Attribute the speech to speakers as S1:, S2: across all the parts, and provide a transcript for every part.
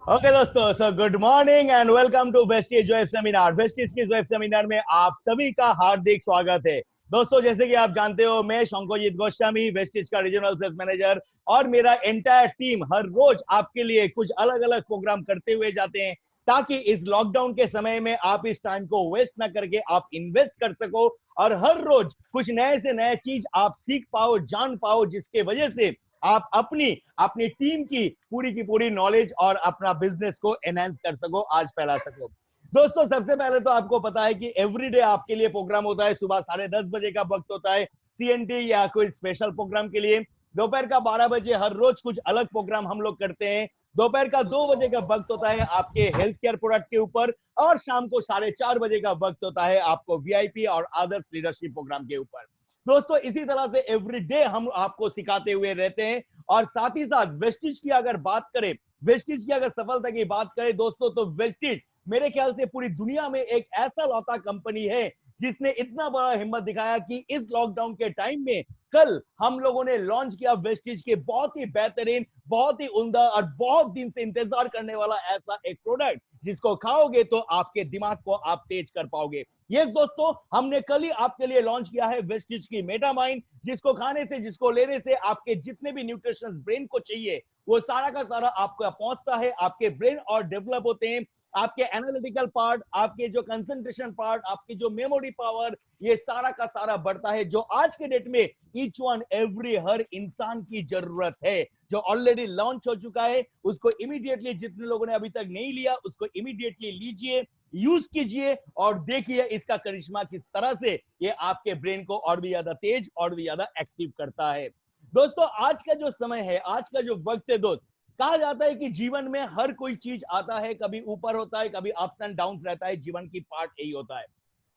S1: Okay दोस्तों, so good morning and welcome to Vestige web seminar. Vestige के web seminar में आप सभी का हार्दिक स्वागत है। दोस्तों, जैसे कि आप जानते हो, मैं शंकरजीत गोस्वामी, वेस्टेज का रीजनल सेल्स मैनेजर, और मेरा एंटायर टीम हर रोज आपके लिए कुछ अलग अलग प्रोग्राम करते हुए जाते हैं ताकि इस लॉकडाउन के समय में आप इस टाइम को वेस्ट ना करके आप इन्वेस्ट कर सको और हर रोज कुछ नए से नए चीज आप सीख पाओ, जान पाओ, जिसके वजह से आप अपनी अपनी टीम की पूरी नॉलेज और अपना बिजनेस को एनहांस कर सको, आज फैला सको। दोस्तों, सबसे पहले तो आपको पता है कि एवरीडे आपके लिए प्रोग्राम होता है। सुबह 10:30 बजे का वक्त होता है सीएनटी या कोई स्पेशल प्रोग्राम के लिए। दोपहर का 12 बजे हर रोज कुछ अलग प्रोग्राम हम लोग करते हैं। दोपहर का 2 बजे का वक्त होता है आपके हेल्थ केयर प्रोडक्ट के ऊपर, और शाम को 4:30 बजे का वक्त होता है आपको वीआईपी और आदर्श लीडरशिप प्रोग्राम के ऊपर। दोस्तों, इसी तरह से एवरीडे हम आपको सिखाते हुए रहते हैं। और साथ ही साथ वेस्टिज की अगर बात करें, वेस्टिज की अगर सफलता की बात करें दोस्तों, तो वेस्टिज मेरे ख्याल से पूरी दुनिया में एक ऐसा लौता कंपनी है जिसने इतना बड़ा हिम्मत दिखाया कि इस लॉकडाउन के टाइम में कल हम लोगों ने लॉन्च किया वेस्टिज के बहुत ही बेहतरीन, बहुत ही उम्दा और बहुत दिन से इंतजार करने वाला ऐसा एक प्रोडक्ट जिसको खाओगे तो आपके दिमाग को आप तेज कर पाओगे। ये दोस्तों, हमने कल ही आपके लिए लॉन्च किया है वेस्टिज की मेटामाइन, जिसको खाने से, जिसको लेने से आपके जितने भी न्यूट्रिशन ब्रेन को चाहिए वो सारा का सारा आपको पहुंचता है। आपके ब्रेन और डेवलप होते हैं, आपके एनालिटिकल पार्ट, आपके जो कंसंट्रेशन पार्ट, आपकी जो मेमोरी पावर, ये सारा का सारा बढ़ता है, जो आज के डेट में ईच वन एवरी हर इंसान की जरूरत है। जो ऑलरेडी लॉन्च हो चुका है उसको इमीडिएटली, जितने लोगों ने अभी तक नहीं लिया उसको इमीडिएटली लीजिए, यूज कीजिए और देखिए इसका करिश्मा किस तरह से ये आपके ब्रेन को और भी ज्यादा तेज और भी ज्यादा एक्टिव करता है। दोस्तों, आज का जो समय है, आज का जो वक्त है दोस्त, कहा जाता है कि जीवन में हर कोई चीज आता है, कभी ऊपर होता है, कभी अप्स एंड डाउन रहता है, जीवन की पार्ट यही होता है।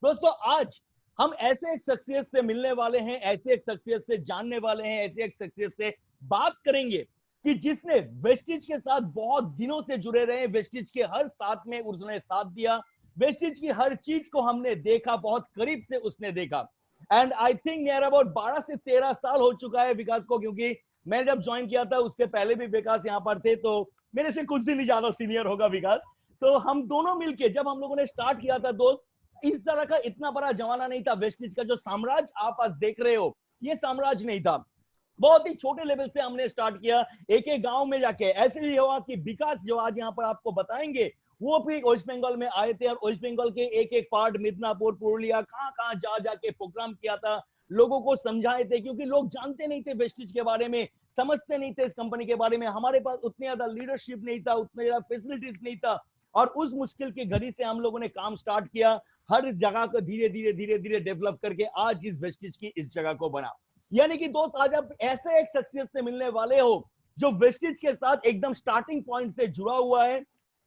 S1: दोस्तों, आज हम ऐसे एक शख्सियत से मिलने वाले हैं, ऐसे एक शख्सियत से जानने वाले हैं, ऐसे एक शख्सियत से बात करेंगे कि जिसने वेस्टिज के साथ बहुत दिनों से जुड़े रहे, वेस्टिज के हर साथ में उसने साथ दिया, वेस्टिज की हर चीज को हमने देखा, बहुत करीब से उसने देखा। And I think near about 12 से 13 साल हो चुका है विकास को, क्योंकि मैं जब ज्वाइन किया था उससे पहले भी विकास यहाँ पर थे, तो मेरे से कुछ दिन ही ज्यादा सीनियर होगा विकास। तो हम दोनों मिलके जब हम लोगों ने स्टार्ट किया था दोस्त, इस तरह का इतना बड़ा जमाना नहीं था। वेस्टिज का जो साम्राज्य आप आज देख रहे हो, ये साम्राज्य नहीं था। बहुत ही छोटे लेवल से हमने स्टार्ट किया, एक एक गांव में जाके। ऐसे ही हुआ कि विकास जो आज यहाँ पर आपको बताएंगे, वो भी वेस्ट बंगाल में आए थे और वेस्ट बंगाल के एक एक पार्ट, मिदनापुर, पुरुलिया, कहाँ कहाँ जा जाके प्रोग्राम किया था, लोगों को समझाए थे, क्योंकि लोग जानते नहीं थे वेस्टिज के बारे में, समझते नहीं थे इस कंपनी के बारे में। हमारे पास उतनी ज्यादा लीडरशिप नहीं था, उतने ज्यादा फैसिलिटीज नहीं था, और उस मुश्किल की घड़ी से हम लोगों ने काम स्टार्ट किया, हर जगह को धीरे धीरे धीरे धीरे डेवलप करके आज इस वेस्टिज की इस जगह को बना। यानी कि दोस्त, आज आप ऐसे एक शख्सियत से मिलने वाले हो जो वेस्टिज के साथ एकदम स्टार्टिंग पॉइंट से जुड़ा हुआ है।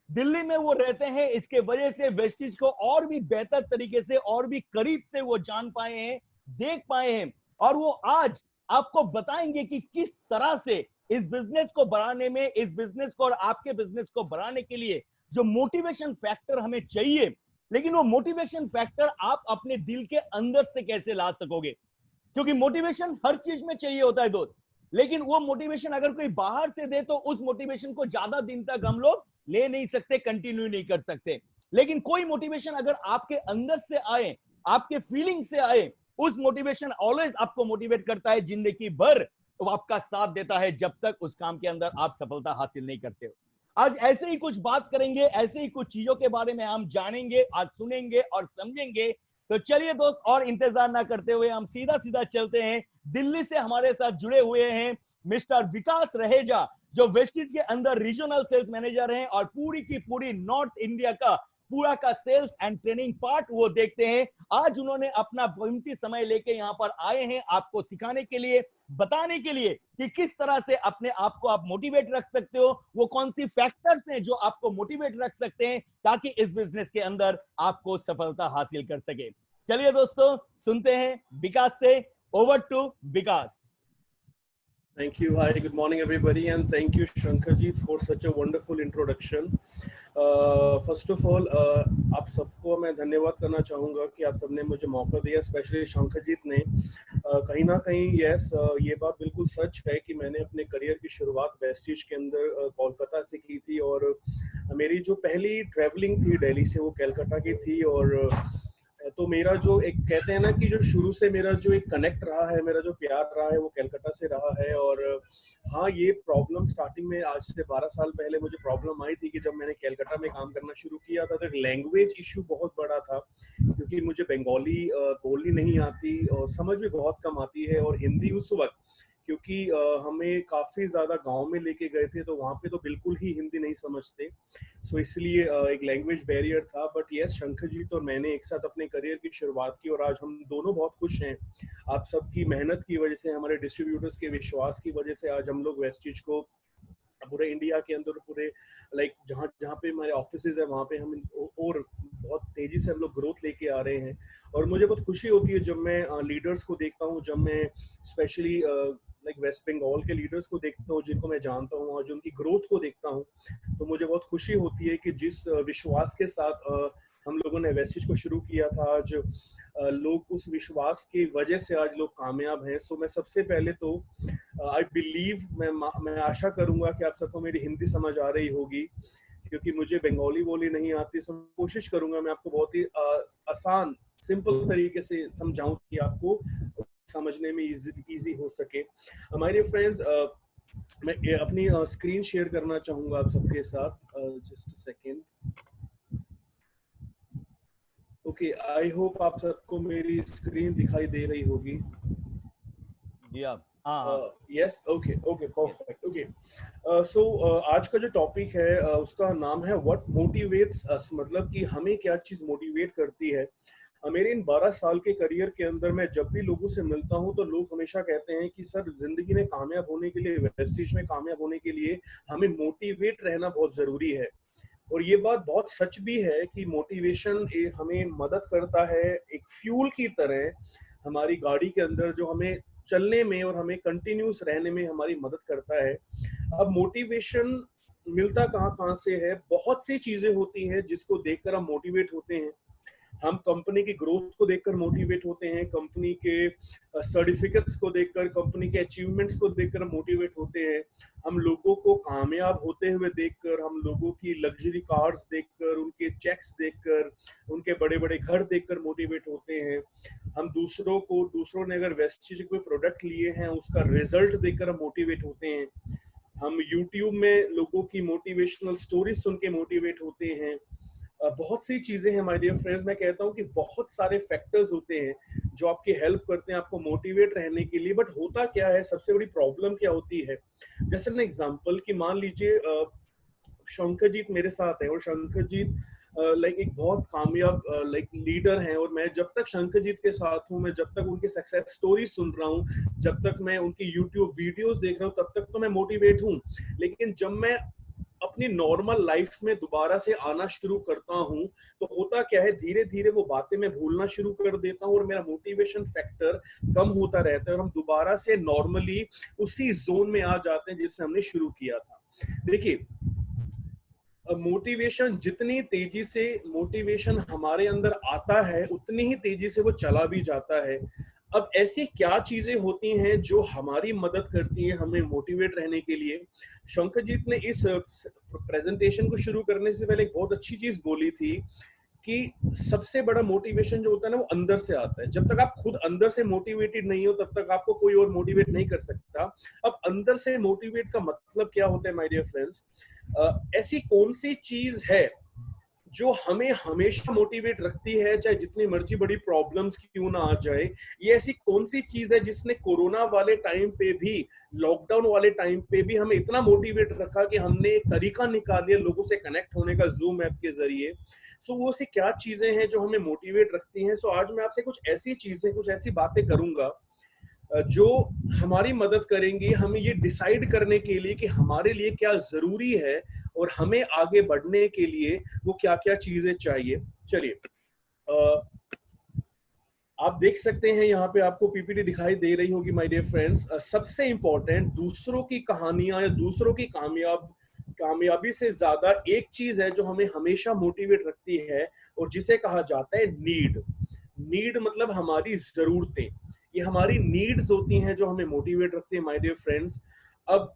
S1: दिल्ली में वो रहते हैं, इसके वजह से वेस्टिज को और भी बेहतर तरीके से और भी करीब से वो जान पाए हैं, देख पाए हैं, और वो आज आपको बताएंगे कि किस तरह से इस बिजनेस को बढ़ाने में, इस बिजनेस को और आपके बिजनेस को बढ़ाने के लिए जो मोटिवेशन फैक्टर हमें चाहिए, लेकिन वो मोटिवेशन फैक्टर आप अपने दिल के अंदर से कैसे ला सकोगे। क्योंकि मोटिवेशन हर चीज में चाहिए होता है दोस्त, लेकिन वो मोटिवेशन अगर कोई बाहर से दे तो उस मोटिवेशन को ज्यादा दिन तक हम लोग ले नहीं सकते, कंटिन्यू नहीं कर सकते। लेकिन कोई मोटिवेशन अगर आपके अंदर से आए, आपके फीलिंग से आए, उस मोटिवेशन ऑलवेज आपको मोटिवेट करता है जिंदगी भर, वो आपका साथ देता है जब तक उस काम के अंदर आप सफलता हासिल नहीं करते हो। आज ऐसे ही कुछ बात करेंगे, ऐसे ही कुछ चीजों के बारे में हम जानेंगे, आज सुनेंगे और समझेंगे। तो चलिए दोस्त, और इंतजार ना करते हुए हम सीधा सीधा चलते हैं। दिल्ली से हमारे साथ जुड़े हुए हैं मिस्टर विकास रहेजा, जो वेस्टिज के अंदर रीजनल सेल्स मैनेजर हैं और पूरी की पूरी नॉर्थ इंडिया का पूरा का सेल्स एंड ट्रेनिंग पार्ट वो देखते हैं। आज उन्होंने अपना कीमती समय लेके यहाँ पर आए हैं आपको सिखाने के लिए, बताने के लिए कि किस तरह से अपने आप को आप मोटिवेट रख सकते हो, वो कौन सी फैक्टर्स हैं जो आपको मोटिवेट रख सकते हैं ताकि इस बिजनेस के अंदर आपको सफलता हासिल कर सके। चलिए दोस्तों, सुनते हैं विकास से। Over to Vikas.
S2: Thank you. Hi, good morning, everybody, and thank you, Shankarji, for such a wonderful introduction. First of all आप सबको मैं धन्यवाद करना चाहूँगा कि आप सबने मुझे मौका दिया, स्पेशली शंखजीत ने। कहीं ना कहीं यस, ये बात बिल्कुल सच है कि मैंने अपने करियर की शुरुआत वेस्टिज के अंदर कोलकाता से की थी, और मेरी जो पहली ट्रैवलिंग थी दिल्ली से वो कलकत्ता की थी। और तो मेरा जो एक कहते हैं ना कि जो शुरू से मेरा जो एक कनेक्ट रहा है, मेरा जो प्यार रहा है वो कलकत्ता से रहा है। और हाँ, ये प्रॉब्लम स्टार्टिंग में आज से 12 साल पहले मुझे प्रॉब्लम आई थी कि जब मैंने कलकत्ता में काम करना शुरू किया था, तो एक लैंग्वेज इशू बहुत बड़ा था, क्योंकि मुझे बंगाली बोलनी नहीं आती और समझ भी बहुत कम आती है। और हिंदी उस वक्त, क्योंकि हमें काफ़ी ज़्यादा गांव में लेके गए थे, तो वहाँ पे तो बिल्कुल ही हिंदी नहीं समझते, सो इसलिए एक लैंग्वेज बैरियर था। बट यस, शंखजीत और मैंने एक साथ अपने करियर की शुरुआत की, और आज हम दोनों बहुत खुश हैं। आप सबकी मेहनत की वजह से, हमारे डिस्ट्रीब्यूटर्स के विश्वास की वजह से आज हम लोग वेस्टिज को पूरे इंडिया के अंदर, पूरे लाइक जहाँ जहाँ पे हमारे ऑफिसेज है वहाँ पे हम और बहुत तेजी से हम लोग ग्रोथ लेके आ रहे हैं। और मुझे बहुत खुशी होती है जब मैं लीडर्स को देखता हूँ, जब मैं स्पेशली लाइक वेस्ट बंगाल के लीडर्स को देखता हूँ जिनको मैं जानता हूँ, और जो उनकी ग्रोथ को देखता हूँ, तो मुझे बहुत खुशी होती है कि जिस विश्वास के साथ हम लोगों ने वेस्टिज को शुरू किया था, आज लोग उस विश्वास की वजह से आज लोग कामयाब हैं। सो मैं सबसे पहले तो आई बिलीव, मैं आशा करूंगा कि आप सबको मेरी हिंदी समझ आ रही होगी, क्योंकि मुझे बंगाली बोली नहीं आती। सो कोशिश करूंगा मैं आपको बहुत ही आसान सिंपल तरीके से समझाऊं कि आपको समझने में इजी हो सके। हमारे फ्रेंड्स, मैं अपनी स्क्रीन शेयर करना चाहूंगा आप सबके साथ। Just second. Okay, I hope आप सबको मेरी स्क्रीन दिखाई दे रही होगी।
S1: जी आप, हाँ
S2: yes, okay okay, perfect. Okay, so आज का जो टॉपिक है उसका नाम है व्हाट मोटिवेट्स अस, मतलब कि हमें क्या चीज मोटिवेट करती है। मेरे इन 12 साल के करियर के अंदर मैं जब भी लोगों से मिलता हूं, तो लोग हमेशा कहते हैं कि सर, जिंदगी में कामयाब होने के लिए, वेस्टिज में कामयाब होने के लिए हमें मोटिवेट रहना बहुत जरूरी है। और ये बात बहुत सच भी है कि मोटिवेशन हमें मदद करता है एक फ्यूल की तरह हमारी गाड़ी के अंदर, जो हमें चलने में और हमें कंटिन्यूस रहने में हमारी मदद करता है। अब मोटिवेशन मिलता कहाँ कहाँ से है? बहुत सी चीजें होती हैं जिसको देखकर हम मोटिवेट होते हैं। हम कंपनी की ग्रोथ को देखकर मोटिवेट होते हैं, कंपनी के सर्टिफिकेट्स को देखकर, कंपनी के अचीवमेंट्स को देखकर हम मोटिवेट होते हैं, हम लोगों को कामयाब होते हुए देखकर, हम लोगों की लग्जरी कार्स देखकर, उनके चेक्स देखकर, उनके बड़े बड़े घर देखकर मोटिवेट होते हैं। हम दूसरों ने अगर वेस्टिज कोई प्रोडक्ट लिए हैं उसका रिजल्ट देखकर हम मोटिवेट होते हैं। हम यूट्यूब में लोगों की मोटिवेशनल स्टोरीज सुन के मोटिवेट होते हैं। बहुत सी चीजें हैं माय डियर फ्रेंड्स। मैं कहता हूँ कि बहुत सारे फैक्टर्स होते हैं जो आपकी हेल्प करते हैं आपको मोटिवेट रहने के लिए। बट होता क्या है, सबसे बड़ी प्रॉब्लम क्या होती है? जैसे ना एग्जांपल कि मान लीजिए शंकरजीत मेरे साथ है, और शंकरजीत लाइक एक बहुत कामयाब लाइक लीडर हैं, और मैं जब तक शंकरजीत के साथ हूँ, मैं जब तक उनकी सक्सेस स्टोरी सुन रहा हूँ, जब तक मैं उनकी यूट्यूब वीडियोस देख रहा हूँ, तब तक तो मैं मोटिवेट हूँ। लेकिन जब मैं अपनी नॉर्मल लाइफ में दोबारा से आना शुरू करता हूं, तो होता क्या है, धीरे धीरे वो बातें मैं भूलना शुरू कर देता हूं, और मेरा मोटिवेशन फैक्टर कम होता रहता है, और हम दोबारा से नॉर्मली उसी जोन में आ जाते हैं जिससे हमने शुरू किया था। देखिए, मोटिवेशन जितनी तेजी से मोटिवेशन हमारे अंदर आता है, उतनी ही तेजी से वो चला भी जाता है। अब ऐसी क्या चीजें होती हैं जो हमारी मदद करती हैं हमें मोटिवेट रहने के लिए? शंकरजीत ने इस प्रेजेंटेशन को शुरू करने से पहले एक बहुत अच्छी चीज बोली थी कि सबसे बड़ा मोटिवेशन जो होता है ना, वो अंदर से आता है। जब तक आप खुद अंदर से मोटिवेटेड नहीं हो, तब तक आपको कोई और मोटिवेट नहीं कर सकता। अब अंदर से मोटिवेट का मतलब क्या होता है माय डियर फ्रेंड्स? ऐसी कौन सी चीज है जो हमें हमेशा मोटिवेट रखती है, चाहे जितनी मर्जी बड़ी प्रॉब्लम्स क्यों ना आ जाए? ये ऐसी कौन सी चीज है जिसने कोरोना वाले टाइम पे भी, लॉकडाउन वाले टाइम पे भी हमें इतना मोटिवेट रखा कि हमने एक तरीका निकाल लिया लोगों से कनेक्ट होने का, जूम ऐप के जरिए? सो वो सी क्या चीजें हैं जो हमें मोटिवेट रखती हैं? सो आज मैं आपसे कुछ ऐसी चीजें, कुछ ऐसी बातें करूंगा जो हमारी मदद करेंगी हमें ये डिसाइड करने के लिए कि हमारे लिए क्या जरूरी है, और हमें आगे बढ़ने के लिए वो क्या क्या चीजें चाहिए। चलिए, आप देख सकते हैं यहाँ पे आपको पीपीटी दिखाई दे रही होगी माय डियर फ्रेंड्स। सबसे इंपॉर्टेंट, दूसरों की कहानियां या दूसरों की कामयाबी से ज्यादा एक चीज है जो हमें हमेशा मोटिवेट रखती है, और जिसे कहा जाता है नीड। नीड मतलब हमारी जरूरतें, ये हमारी नीड्स होती हैं जो हमें मोटिवेट रखती है माय डियर फ्रेंड्स। अब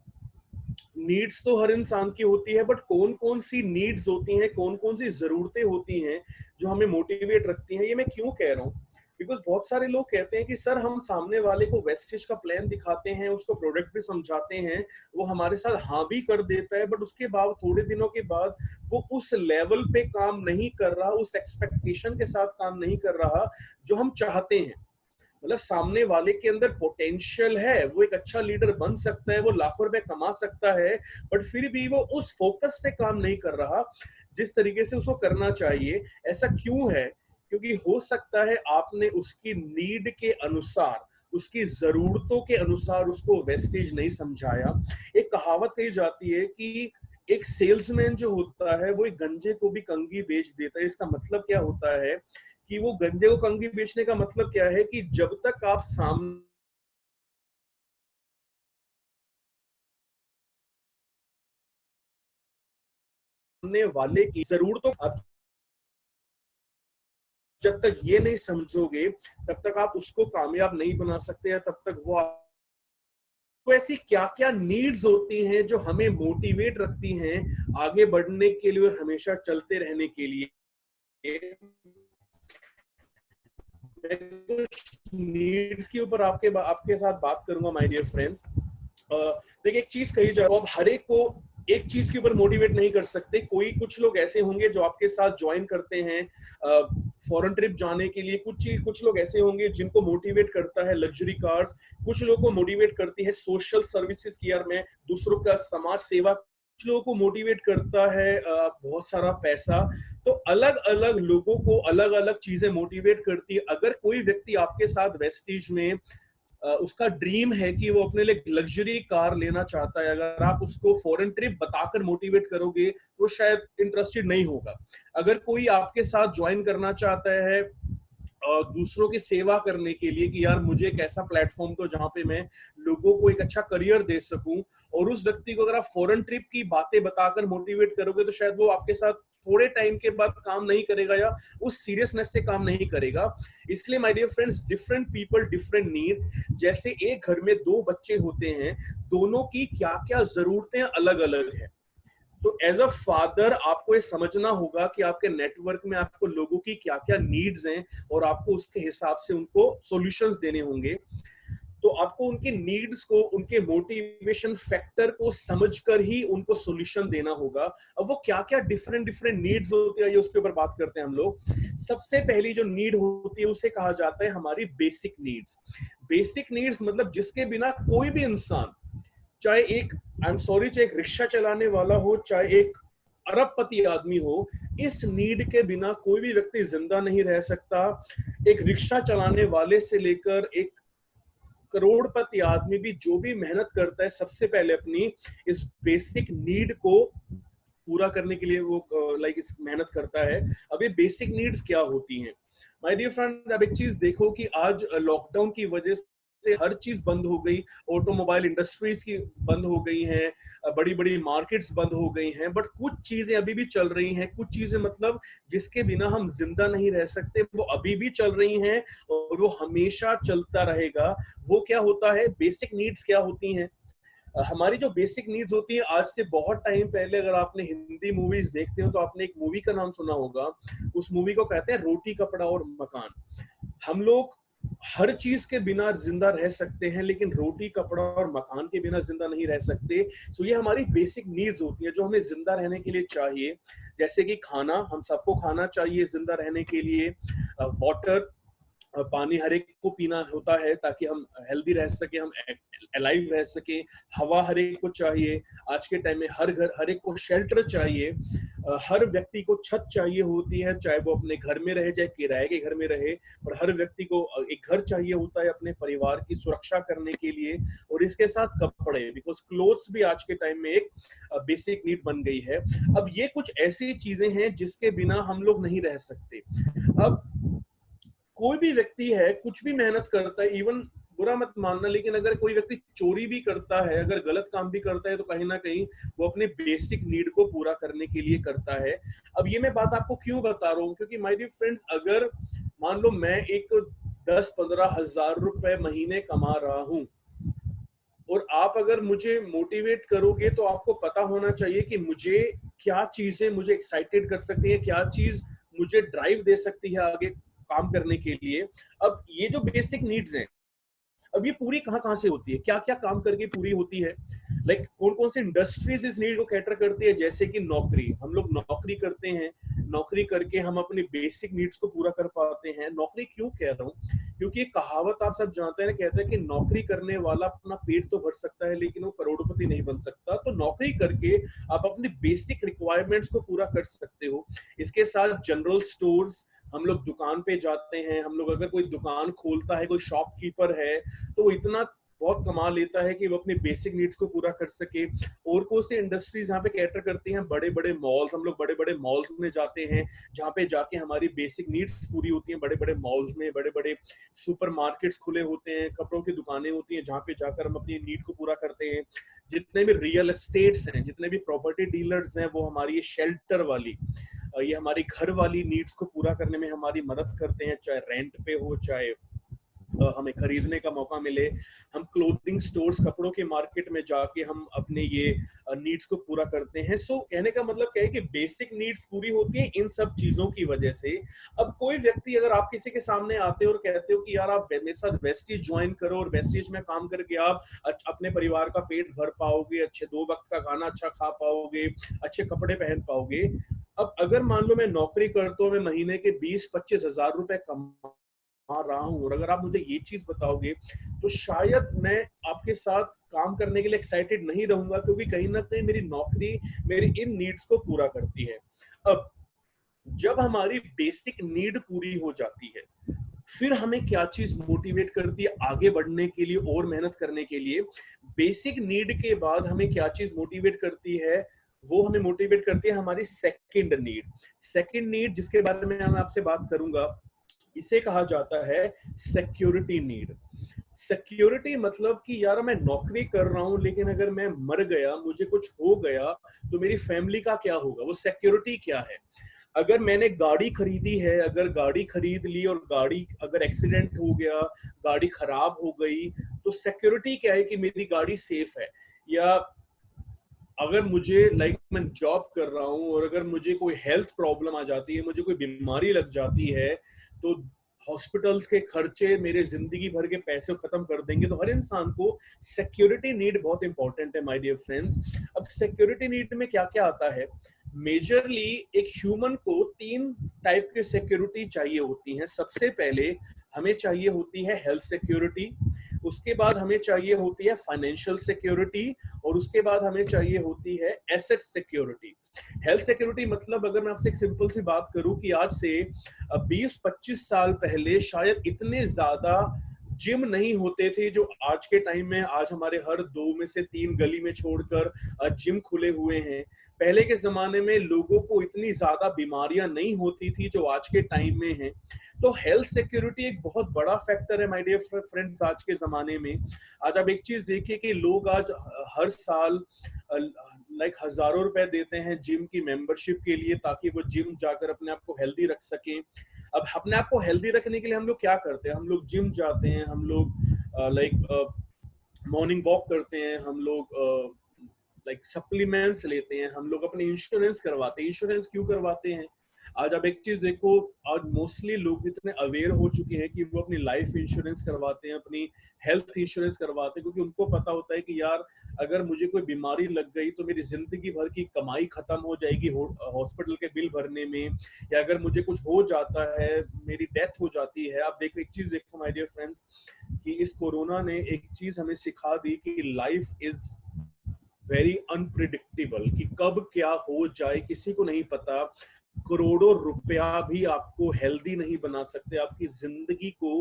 S2: नीड्स तो हर इंसान की होती है, बट कौन कौन सी नीड्स होती हैं, कौन कौन सी जरूरतें होती हैं जो हमें मोटिवेट रखती हैं, ये मैं क्यों कह रहा हूँ? बिकॉज बहुत सारे लोग कहते हैं कि सर हम सामने वाले को वेस्टेज का प्लान दिखाते हैं, उसको प्रोडक्ट भी समझाते हैं, वो हमारे साथ हाँ भी कर देता है, बट उसके बाद थोड़े दिनों के बाद वो उस लेवल पे काम नहीं कर रहा, उस एक्सपेक्टेशन के साथ काम नहीं कर रहा जो हम चाहते हैं। मतलब सामने वाले के अंदर पोटेंशियल है, वो एक अच्छा लीडर बन सकता है, वो लाखों रुपए कमा सकता है, बट फिर भी वो उस फोकस से काम नहीं कर रहा जिस तरीके से उसको करना चाहिए। ऐसा क्यों है? क्योंकि हो सकता है आपने उसकी नीड के अनुसार, उसकी जरूरतों के अनुसार उसको वेस्टेज नहीं समझाया। एक कहावत कही जाती है कि एक सेल्समैन जो होता है वो एक गंजे को भी कंघी बेच देता है। इसका मतलब क्या होता है कि वो गंजे को कंघी बेचने का मतलब क्या है कि जब तक आप सामने वाले की जरूरतों जब तक ये नहीं समझोगे, तब तक आप उसको कामयाब नहीं बना सकते, या तब तक वो तो ऐसी क्या क्या नीड्स होती हैं जो हमें मोटिवेट रखती हैं आगे बढ़ने के लिए और हमेशा चलते रहने के लिए। मैं कुछ नीड्स के ऊपर आपके साथ बात करूंगा माय डियर फ्रेंड्स। देखिए एक चीज कही जाए, आप हर एक को एक चीज के ऊपर मोटिवेट नहीं कर सकते। कुछ लोग ऐसे होंगे जो आपके साथ ज्वाइन करते हैं फॉरेन ट्रिप जाने के लिए, कुछ लोग ऐसे होंगे जिनको मोटिवेट करता है लग्जरी कार्स, कुछ लोगों को मोटिवेट करती है सोशल सर्विसेज की, यार मैं दूसरों का समाज सेवा, कुछ लोगों को मोटिवेट करता है बहुत सारा पैसा। तो अलग अलग लोगों को अलग अलग चीजें मोटिवेट करती है। अगर कोई व्यक्ति आपके साथ वेस्टीज में उसका ड्रीम है कि वो अपने लिए लग्जरी कार लेना चाहता है, अगर आप उसको फॉरेन ट्रिप बताकर मोटिवेट करोगे तो शायद इंटरेस्टेड नहीं होगा। अगर कोई आपके साथ ज्वाइन करना चाहता है दूसरों की सेवा करने के लिए कि यार मुझे एक ऐसा प्लेटफॉर्म तो जहां पे मैं लोगों को एक अच्छा करियर दे सकूं, और उस व्यक्ति को अगर आप फॉरेन ट्रिप की बातें बताकर मोटिवेट करोगे तो शायद वो आपके साथ थोड़े टाइम के बाद काम नहीं करेगा या उस सीरियसनेस से काम नहीं करेगा। इसलिए my dear friends, different people different need. जैसे एक घर में दो बच्चे होते हैं, दोनों की क्या क्या जरूरतें अलग अलग है। तो एज अ फादर आपको ये समझना होगा कि आपके नेटवर्क में आपको लोगों की क्या क्या नीड्स हैं, और आपको उसके हिसाब से उनको सॉल्यूशंस देने होंगे। तो आपको उनके नीड्स को, उनके मोटिवेशन फैक्टर को समझकर ही उनको सॉल्यूशन देना होगा। अब वो क्या क्या डिफरेंट डिफरेंट नीड्स होती है, ये उसके ऊपर बात करते हैं हम लोग। सबसे पहली जो नीड होती है उसे कहा जाता है हमारी बेसिक नीड्स। बेसिक नीड्स मतलब जिसके बिना कोई भी इंसान, चाहे एक आई एम सॉरी चाहे एक रिक्शा चलाने वाला हो, चाहे एक अरबपति आदमी हो, इस नीड के बिना कोई भी व्यक्ति जिंदा नहीं रह सकता। एक रिक्शा चलाने वाले से लेकर एक करोड़पति आदमी भी जो भी मेहनत करता है, सबसे पहले अपनी इस बेसिक नीड को पूरा करने के लिए वो इस मेहनत करता है। अब ये बेसिक नीड्स क्या होती हैं माय डियर फ्रेंड? अब एक चीज देखो कि आज लॉकडाउन की वजह से हर चीज बंद हो गई, ऑटोमोबाइल इंडस्ट्रीज की बंद हो गई हैं, बड़ी बड़ी मार्केट्स बंद हो गई हैं, बट कुछ चीजें अभी भी चल रही हैं। कुछ चीजें मतलब जिसके बिना हम जिंदा नहीं रह सकते, वो अभी भी चल रही हैं और वो हमेशा चलता रहेगा। वो क्या होता है? बेसिक नीड्स क्या होती हैं? हमारी जो बेसिक नीड्स होती है, आज से बहुत टाइम पहले अगर आपने हिंदी मूवीज देखते हो तो आपने एक मूवी का नाम सुना होगा। उस मूवी को कहते हैं रोटी कपड़ा और मकान। हम लोग हर चीज के बिना जिंदा रह सकते हैं, लेकिन रोटी कपड़ा और मकान के बिना जिंदा नहीं रह सकते। सो ये हमारी बेसिक नीड्स होती है जो हमें जिंदा रहने के लिए चाहिए। जैसे कि खाना, हम सबको खाना चाहिए जिंदा रहने के लिए। वाटर, पानी हर एक को पीना होता है ताकि हम हेल्दी रह सके, हम अलाइव रह सके। हवा हर एक को चाहिए। आज के टाइम में हर एक को शेल्टर चाहिए। हर व्यक्ति को छत चाहिए होती है, चाहे वो अपने घर में रहे चाहे किराए के घर में रहे, और हर व्यक्ति को एक घर चाहिए होता है अपने परिवार की सुरक्षा करने के लिए। और इसके साथ कपड़े, बिकॉज क्लोथ्स भी आज के टाइम में एक बेसिक नीड बन गई है। अब ये कुछ ऐसी चीजें हैं जिसके बिना हम लोग नहीं रह सकते। अब कोई भी व्यक्ति है, कुछ भी मेहनत करता है, इवन बुरा मत मानना, लेकिन अगर कोई व्यक्ति चोरी भी करता है, अगर गलत काम भी करता है, तो कहीं ना कहीं वो अपने बेसिक नीड को पूरा करने के लिए करता है। अब ये मैं बात आपको क्यों बता रहा हूँ, क्योंकि माय डियर फ्रेंड्स, अगर मान लो मैं एक 10-15 हजार रुपए महीने कमा रहा हूँ, और आप अगर मुझे मोटिवेट करोगे, तो आपको पता होना चाहिए कि मुझे क्या चीजें मुझे एक्साइटेड कर सकती है, क्या चीज मुझे ड्राइव दे सकती है आगे काम करने के लिए। अब ये जो बेसिक नीड्स हैं, अब ये पूरी कहाँ कहाँ से होती है, क्या क्या काम करके पूरी होती है, लाइक कौन कौन से इंडस्ट्रीज इस नीड को कैटर करती है। जैसे कि नौकरी, हम लोग नौकरी करते हैं, नौकरी करके हम अपनी बेसिक नीड्स को पूरा कर पाते हैं। नौकरी क्यों कह रहा हूँ, क्योंकि एक कहावत आप सब जानते हैं, कहते हैं कि नौकरी करने वाला अपना पेट तो भर सकता है, लेकिन वो करोड़पति नहीं बन सकता। तो नौकरी करके आप अपनी बेसिक रिक्वायरमेंट्स को पूरा कर सकते हो। इसके साथ जनरल स्टोर्स, हम लोग दुकान पे जाते हैं, हम लोग अगर कोई दुकान खोलता है, कोई शॉपकीपर है, तो वो इतना बहुत कमा लेता है कि वो अपनी बेसिक नीड्स को पूरा कर सके। और कौन सी इंडस्ट्रीज यहाँ पे कैटर करती हैं, बड़े बड़े मॉल्स, हम लोग बड़े बड़े मॉल्स में जाते हैं, जहाँ पे जाके हमारी बेसिक नीड्स पूरी होती हैं। बड़े बड़े मॉल्स में बड़े बड़े सुपर मार्केट्स खुले होते हैं, कपड़ों की दुकानें होती हैं, जहाँ पे जाकर हम अपनी नीड को पूरा करते हैं। जितने भी रियल एस्टेट्स हैं, जितने भी प्रॉपर्टी डीलर्स हैं, वो हमारी शेल्टर वाली, ये हमारी घर वाली नीड्स को पूरा करने में हमारी मदद करते हैं, चाहे रेंट पे हो, चाहे हमें खरीदने का मौका मिले। हम क्लोथिंग स्टोर्स, कपड़ों के मार्केट में जाके हम अपने ये नीड्स को पूरा करते हैं। सो कहने का मतलब क्या है कि बेसिक नीड्स पूरी होती हैं इन सब चीजों की वजह से। अब कोई व्यक्ति, अगर आप किसी के सामने आते हो और कहते हो कि यार आप मेरे साथ वेस्टीज ज्वाइन करो, और वेस्टीज में काम करके आप अपने परिवार का पेट भर पाओगे, अच्छे 2 वक्त का खाना अच्छा खा पाओगे, अच्छे कपड़े पहन पाओगे। अब अगर मान लो मैं नौकरी करता हूँ, मैं महीने के 20-25 हजार रुपए कमा रहा हूँ, और अगर आप मुझे ये चीज बताओगे, तो शायद मैं आपके साथ काम करने के लिए एक्साइटेड नहीं रहूंगा, क्योंकि कहीं ना कहीं मेरी नौकरी मेरी इन नीड्स को पूरा करती है। अब जब हमारी बेसिक नीड पूरी हो जाती है, फिर हमें क्या चीज मोटिवेट करती है आगे बढ़ने के लिए और मेहनत करने के लिए। बेसिक नीड के बाद हमें क्या चीज मोटिवेट करती है, वो हमें मोटिवेट करती है हमारी सेकंड नीड। सेकंड नीड, जिसके बारे में मैं आपसे बात करूंगा, इसे कहा जाता है सिक्योरिटी नीड। सिक्योरिटी मतलब कि यार मैं नौकरी कर रहा हूं, लेकिन अगर मैं मर गया, मुझे कुछ हो गया, तो मेरी फैमिली का क्या होगा, वो सिक्योरिटी क्या है। अगर मैंने गाड़ी खरीदी है, अगर गाड़ी खरीद ली और गाड़ी अगर एक्सीडेंट हो गया, गाड़ी खराब हो गई, तो सिक्योरिटी क्या है कि मेरी गाड़ी सेफ है। या अगर मुझे मैं जॉब कर रहा हूँ, और अगर मुझे कोई हेल्थ प्रॉब्लम आ जाती है, मुझे कोई बीमारी लग जाती है, तो हॉस्पिटल्स के खर्चे मेरे जिंदगी भर के पैसे खत्म कर देंगे। तो हर इंसान को सिक्योरिटी नीड बहुत इंपॉर्टेंट है माय डियर फ्रेंड्स। अब सिक्योरिटी नीड में क्या क्या आता है, मेजरली एक ह्यूमन को 3 टाइप की सिक्योरिटी चाहिए होती है। सबसे पहले हमें चाहिए होती है हेल्थ सिक्योरिटी, उसके बाद हमें चाहिए होती है फाइनेंशियल सिक्योरिटी, और उसके बाद हमें चाहिए होती है एसेट सिक्योरिटी। हेल्थ सिक्योरिटी मतलब, अगर मैं आपसे एक सिंपल सी बात करूं, कि आज से 20-25 साल पहले शायद इतने ज्यादा जिम नहीं होते थे जो आज के टाइम में। आज हमारे हर 2 में से 3 गली में छोड़कर जिम खुले हुए हैं। पहले के जमाने में लोगों को इतनी ज्यादा बीमारियां नहीं होती थी जो आज के टाइम में है। तो हेल्थ सिक्योरिटी एक बहुत बड़ा फैक्टर है माय डियर फ्रेंड्स आज के जमाने में। आज आप एक चीज देखिए कि लोग आज हर साल हजारों रुपए देते हैं जिम की मेंबरशिप के लिए, ताकि वो जिम जाकर अपने आप को हेल्दी रख सकें। अब अपने आप को हेल्दी रखने के लिए हम लोग क्या करते हैं, हम लोग जिम जाते हैं, हम लोग मॉर्निंग वॉक करते हैं, हम लोग सप्लीमेंट्स लेते हैं, हम लोग अपने इंश्योरेंस करवाते हैं। इंश्योरेंस क्यों करवाते हैं, आज आप एक चीज देखो, आज मोस्टली लोग इतने अवेयर हो चुके हैं कि वो अपनी लाइफ इंश्योरेंस करवाते हैं, अपनी हेल्थ इंश्योरेंस करवाते हैं, क्योंकि उनको पता होता है कि यार अगर मुझे कोई बीमारी लग गई तो मेरी जिंदगी भर की कमाई खत्म हो जाएगी हॉस्पिटल के बिल भरने में, या अगर मुझे कुछ हो जाता है, मेरी डेथ हो जाती है। आप देखो, एक चीज देखो माय डियर फ्रेंड्स, कि इस कोरोना ने एक चीज हमें सिखा दी कि लाइफ इज वेरी अनप्रिडिक्टेबल, कि कब क्या हो जाए किसी को नहीं पता। करोड़ों रुपया भी आपको हेल्दी नहीं बना सकते, आपकी जिंदगी को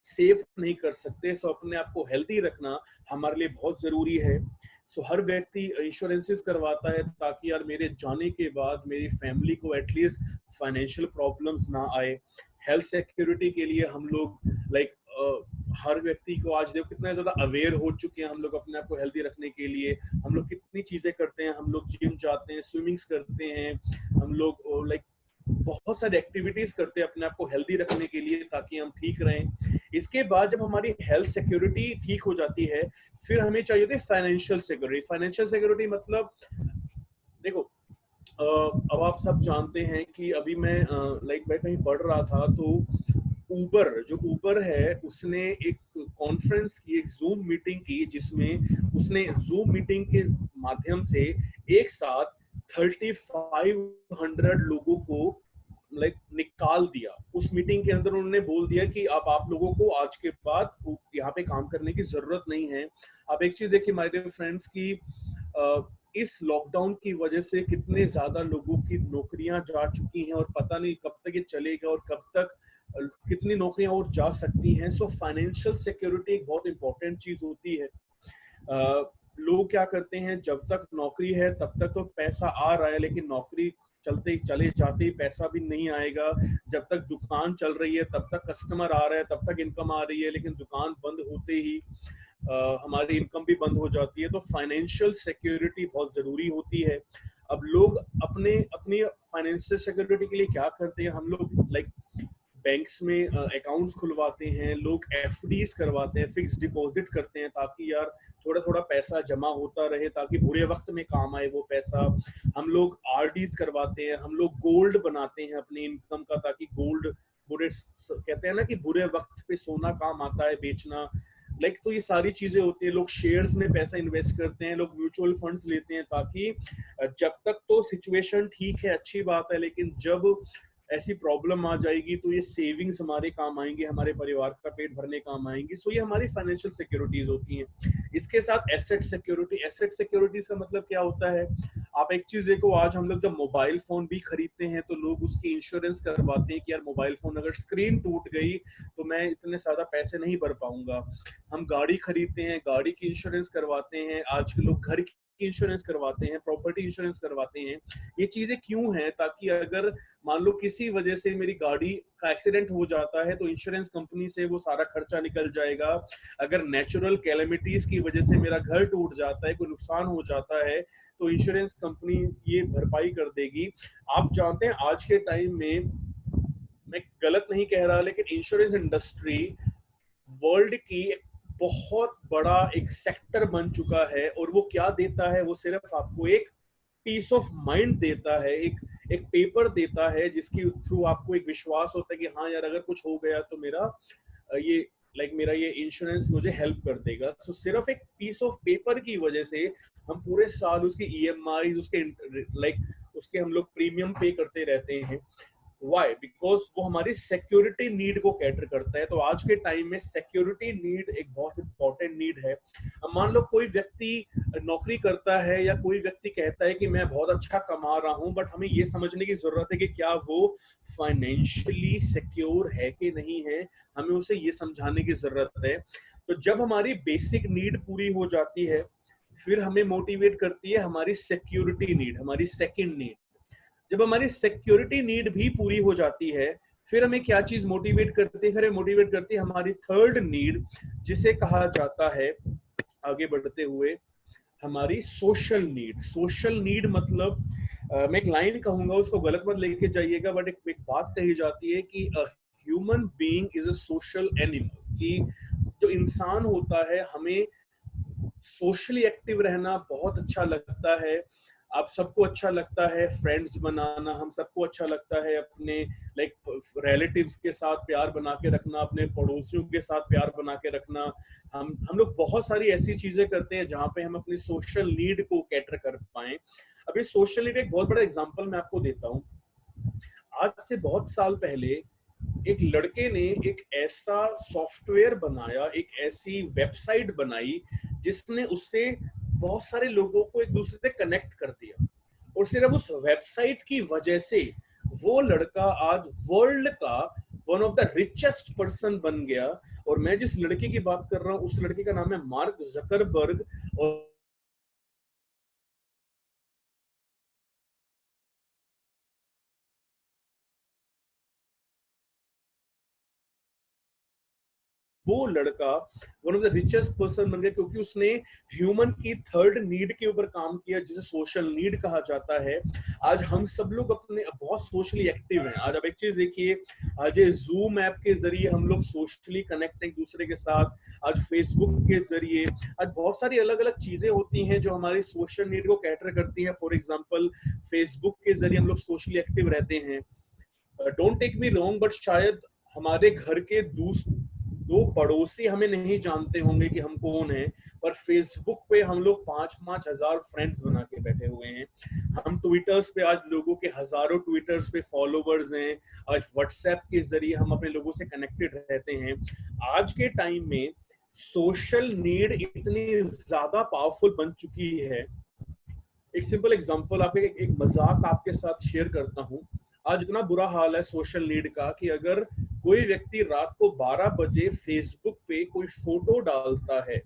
S2: सेफ नहीं कर सकते। सो अपने आप को हेल्दी रखना हमारे लिए बहुत जरूरी है। सो हर व्यक्ति इंश्योरेंसेस करवाता है, ताकि यार मेरे जाने के बाद मेरी फैमिली को एटलीस्ट फाइनेंशियल प्रॉब्लम्स ना आए। हेल्थ सिक्योरिटी के लिए हम लोग हर व्यक्ति को आज देखो कितना ज्यादा अवेयर हो चुके हैं हम लोग अपने आप को हेल्दी रखने के लिए। हम लोग कितनी चीजें करते हैं, हम लोग जिम जाते हैं, स्विमिंग्स करते हैं, हम लोग लाइक बहुत सारी एक्टिविटीज करते हैं अपने आप को हेल्दी रखने के लिए ताकि हम ठीक रहें। इसके बाद जब हमारी हेल्थ सिक्योरिटी ठीक हो जाती है, फिर हमें चाहिए होती है फाइनेंशियल सिक्योरिटी। फाइनेंशियल सिक्योरिटी मतलब देखो, अब आप सब जानते हैं कि अभी मैं मैं कहीं पढ़ रहा था तो ऊबर है उसने एक कॉन्फ्रेंस की, एक जूम मीटिंग की, जिसमें उसने जूम मीटिंग के माध्यम से एक साथ 3500 लोगों को निकाल दिया। उस मीटिंग के अंदर उन्होंने बोल दिया कि अब आप लोगों को आज के बाद यहाँ पे काम करने की जरूरत नहीं है। आप एक चीज देखिए माय डियर फ्रेंड्स की इस लॉकडाउन की वजह से कितने ज्यादा लोगों की नौकरियां जा चुकी हैं और पता नहीं कब तक ये चलेगा और कब तक कितनी नौकरियां और जा सकती हैं। सो फाइनेंशियल सिक्योरिटी एक बहुत इंपॉर्टेंट चीज होती है। लोग क्या करते हैं, जब तक नौकरी है तब तक तो पैसा आ रहा है, लेकिन नौकरी चलते चले जाते ही पैसा भी नहीं आएगा। जब तक दुकान चल रही है तब तक कस्टमर आ रहा है, तब तक इनकम आ रही है, लेकिन दुकान बंद होते ही हमारी इनकम भी बंद हो जाती है। तो फाइनेंशियल सिक्योरिटी बहुत जरूरी होती है। अब लोग अपने अपनी फाइनेंशियल सिक्योरिटी के लिए क्या करते हैं, हम लोग बैंक्स में अकाउंट्स खुलवाते हैं, लोग एफडीज करवाते हैं, फिक्स डिपॉजिट करते हैं, ताकि यार थोड़ा थोड़ा पैसा जमा होता रहे ताकि बुरे वक्त में काम आए वो पैसा। हम लोग आरडीज करवाते हैं, हम लोग गोल्ड बनाते हैं अपनी इनकम का, ताकि गोल्ड बुरे, कहते हैं ना कि बुरे वक्त पे सोना काम आता है बेचना। तो ये सारी चीजें होती है। लोग शेयर्स में पैसा इन्वेस्ट करते हैं, लोग म्यूचुअल फंड्स लेते हैं, ताकि जब तक तो सिचुएशन ठीक है, अच्छी बात है, लेकिन जब ऐसी प्रॉब्लम आ जाएगी तो ये सेविंग्स हमारे काम आएंगे, हमारे परिवार का पेट भरने काम आएंगी। सो ये हमारी फाइनेंशियल सिक्योरिटीज होती हैं। इसके साथ एसेट सिक्योरिटी। एसेट सिक्योरिटीज का मतलब क्या होता है, आप एक चीज देखो, आज हम लोग जब मोबाइल फोन भी खरीदते हैं तो लोग उसकी इंश्योरेंस करवाते हैं कि यार मोबाइल फोन अगर स्क्रीन टूट गई तो मैं इतने ज्यादा पैसे नहीं भर पाऊंगा। हम गाड़ी खरीदते हैं, गाड़ी की इंश्योरेंस करवाते हैं, आज के लोग घर की इंश्योरेंस करवाते हैं, प्रॉपर्टी इंश्योरेंस करवाते हैं। ये चीजें क्यों हैं, ताकि अगर मान लो किसी वजह से मेरी गाड़ी का एक्सीडेंट हो जाता है तो इंश्योरेंस कंपनी से वो सारा खर्चा निकल जाएगा। अगर नेचुरल कैलेमिटीज की वजह से मेरा घर टूट जाता है, कोई नुकसान हो जाता है, तो इंश्योरेंस कंपनी ये भरपाई कर देगी। आप जानते हैं आज के टाइम में, मैं गलत नहीं कह रहा, लेकिन इंश्योरेंस इंडस्ट्री वर्ल्ड की बहुत बड़ा एक सेक्टर बन चुका है। और वो क्या देता है, वो सिर्फ आपको एक पीस ऑफ माइंड देता है, एक एक पेपर देता है जिसके थ्रू आपको एक विश्वास होता है कि हाँ यार अगर कुछ हो गया तो मेरा ये मेरा ये इंश्योरेंस मुझे हेल्प कर देगा। सो सिर्फ एक पीस ऑफ पेपर की वजह से हम पूरे साल उसकी ईएमआई, उसके हम लोग प्रीमियम पे करते रहते हैं। वाई? बिकॉज वो हमारी सिक्योरिटी नीड को कैटर करता है। तो आज के टाइम में सिक्योरिटी नीड एक बहुत इंपॉर्टेंट नीड है। अब मान लो कोई व्यक्ति नौकरी करता है या कोई व्यक्ति कहता है कि मैं बहुत अच्छा कमा रहा हूं, बट हमें ये समझने की जरूरत है कि क्या वो फाइनेंशियली सिक्योर है कि नहीं है। हमें उसे ये समझाने की जरूरत है। तो जब हमारी बेसिक नीड पूरी हो जाती है, फिर हमें मोटिवेट करती है हमारी सिक्योरिटी नीड, हमारी सेकंड नीड। जब हमारी सिक्योरिटी नीड भी पूरी हो जाती है, फिर हमें क्या चीज मोटिवेट करती है, फिर हमें मोटिवेट करती है हमारी थर्ड नीड, जिसे कहा जाता है आगे बढ़ते हुए हमारी सोशल नीड। सोशल नीड मतलब मैं एक लाइन कहूंगा, उसको गलत मत लेके जाइएगा, बट एक बात कही जाती है कि human being is a social animal. कि जो इंसान होता है, हमें सोशली एक्टिव रहना बहुत अच्छा लगता है। आप सबको अच्छा लगता है फ्रेंड्स बनाना, हम सबको अच्छा लगता है अपने रिलेटिव्स के साथ प्यार बना के रखना, अपने पड़ोसियों के साथ प्यार बना के रखना। हम लोग बहुत सारी ऐसी चीजें करते हैं जहाँ पे हम अपनी सोशल नीड को कैटर कर पाए। अभी सोशल नीड एक बहुत बड़ा एग्जांपल मैं आपको देता हूँ। आज से बहुत साल पहले एक लड़के ने एक ऐसा सॉफ्टवेयर बनाया, एक ऐसी वेबसाइट बनाई जिसने उससे बहुत सारे लोगों को एक दूसरे से कनेक्ट कर दिया। और सिर्फ उस वेबसाइट की वजह से वो लड़का आज वर्ल्ड का one of the richest person बन गया। और मैं जिस लड़के की बात कर रहा हूँ उस लड़के का नाम है मार्क जकरबर्ग। और वो लड़का one of the richest person बन गया क्योंकि उसने ह्यूमन की थर्ड नीड के ऊपर काम किया, जिसे सोशल नीड कहा जाता है। आज हम सब लोग अपने बहुत सोशली एक्टिव हैं। आज आप एक चीज देखिए, आज ये जूम ऐप के जरिए हम लोग सोशली कनेक्ट हैं एक दूसरे के साथ। आज फेसबुक के जरिए आज बहुत सारी अलग अलग चीजें होती हैं जो हमारी सोशल नीड को कैटर करती हैं। फॉर एग्जाम्पल फेसबुक के जरिए हम लोग सोशली एक्टिव रहते हैं। Don't take me wrong, but शायद हमारे घर के दो पड़ोसी हमें नहीं जानते होंगे कि हम कौन हैं, पर फेसबुक पे हम लोग 5-5 हजार फ्रेंड्स बना के बैठे हुए हैं। हम ट्विटर्स पे आज लोगों के हजारों ट्विटर्स पे फॉलोवर्स हैं। आज व्हाट्सएप के जरिए हम अपने लोगों से कनेक्टेड रहते हैं। आज के टाइम में सोशल नीड इतनी ज्यादा पावरफुल बन चुकी है। एक सिंपल एग्जांपल आपके एक मजाक आपके साथ शेयर करता हूँ। आज इतना बुरा हाल है सोशल नीड का कि अगर कोई व्यक्ति रात को 12 बजे फेसबुक पे कोई फोटो डालता है,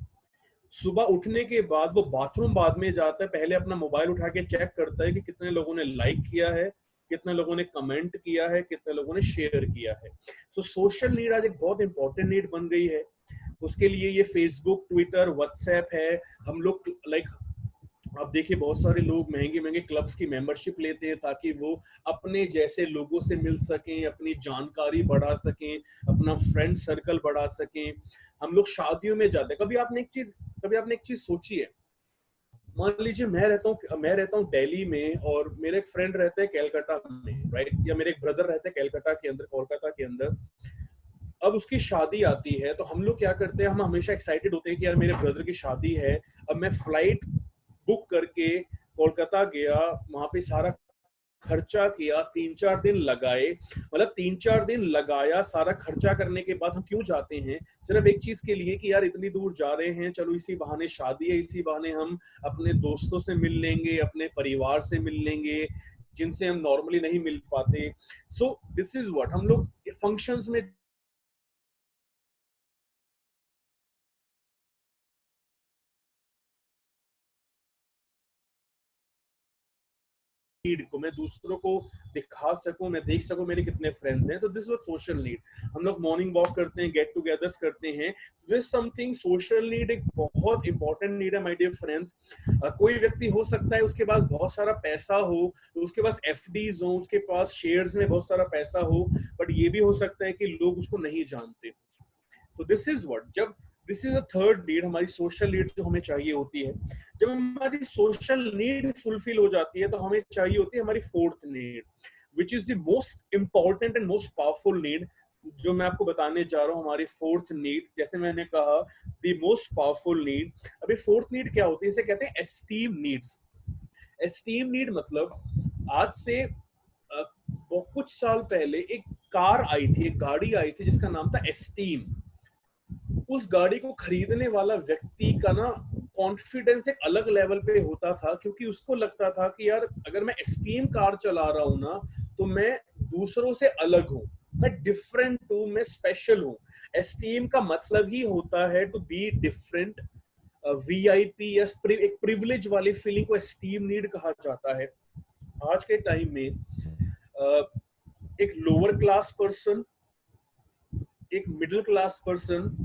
S2: सुबह उठने के बाद वो बाथरूम बाद में जाता है, पहले अपना मोबाइल उठा के चेक करता है कि कितने लोगों ने लाइक किया है, कितने लोगों ने कमेंट किया है, कितने लोगों ने शेयर किया है। सो सोशल नीड आज एक बहुत इंपॉर्टेंट नीड बन गई है। उसके लिए ये फेसबुक, ट्विटर, व्हाट्सएप है। हम लोग आप देखिए बहुत सारे लोग महंगे महंगे क्लब्स की मेंबरशिप लेते हैं ताकि वो अपने जैसे लोगों से मिल सकें, अपनी जानकारी बढ़ा सकें, अपना फ्रेंड सर्कल बढ़ा सकें। हम लोग शादियों में जाते हैं। कभी आपने एक चीज सोची है? मान लीजिए मैं रहता हूँ दिल्ली में और मेरे एक फ्रेंड रहते हैं कैलकाटा में, राइट? या मेरे एक ब्रदर रहते हैं कैलकाटा के अंदर, कोलकाता के अंदर। अब उसकी शादी आती है तो हम लोग क्या करते हैं, हम हमेशा एक्साइटेड होते हैं कि यार मेरे ब्रदर की शादी है। अब मैं फ्लाइट बुक करके कोलकाता गया, वहां पे सारा खर्चा किया, 3-4 दिन लगाए, मतलब 3-4 दिन लगाया। सारा खर्चा करने के बाद हम क्यों जाते हैं? सिर्फ एक चीज के लिए कि यार इतनी दूर जा रहे हैं, चलो इसी बहाने शादी है, इसी बहाने हम अपने दोस्तों से मिल लेंगे, अपने परिवार से मिल लेंगे जिनसे हम नॉर्मली नहीं मिल पाते। सो दिस इज व्हाट हम लोग फंक्शंस में नीड को मैं दूसरों को दिखा सकूं, मैं देख सकूं मेरे कितने फ्रेंड्स हैं। तो दिस वाज सोशल नीड। हम लोग मॉर्निंग वॉक करते हैं, गेट टुगेदर्स करते हैं। दिस समथिंग सोशल नीड एक बहुत इंपॉर्टेंट नीड है माय डियर फ्रेंड्स। कोई व्यक्ति हो सकता है उसके पास बहुत सारा पैसा हो, उसके पास एफडीज हो, उसके पास शेयर्स में बहुत सारा पैसा हो, बट ये भी हो सकता है कि लोग उसको नहीं जानते। तो दिस इज व्हाट, जब this is a third need, हमारी सोशल नीड जो हमें चाहिए होती है। जब हमारी सोशल नीड फुलफिल हो जाती है तो हमें चाहिए होती है हमारी fourth need, which is the most important and most powerful need. जो मैं आपको बताने जा रहा हूँ, हमारी फोर्थ नीड, जैसे मैंने कहा द मोस्ट पावरफुल नीड। अभी फोर्थ नीड क्या होती है? इसे कहते हैं एस्टीम नीड्स। एस्टीम नीड मतलब आज से कुछ साल पहले एक कार आई थी, एक गाड़ी आई थी जिसका नाम था एस्टीम। उस गाड़ी को खरीदने वाला व्यक्ति का ना कॉन्फिडेंस एक अलग लेवल पे होता था, क्योंकि उसको लगता था कि यार अगर मैं एस्टीम कार चला रहा हूं ना तो मैं दूसरों से अलग हूं, मैं डिफरेंट हूं, मैं स्पेशल हूं। एस्टीम का मतलब ही होता है टू बी डिफरेंट, वीआईपी या एक प्रिविलेज वाली फीलिंग को एस्टीम नीड कहा जाता है। आज के टाइम में एक लोअर क्लास पर्सन, एक मिडिल क्लास पर्सन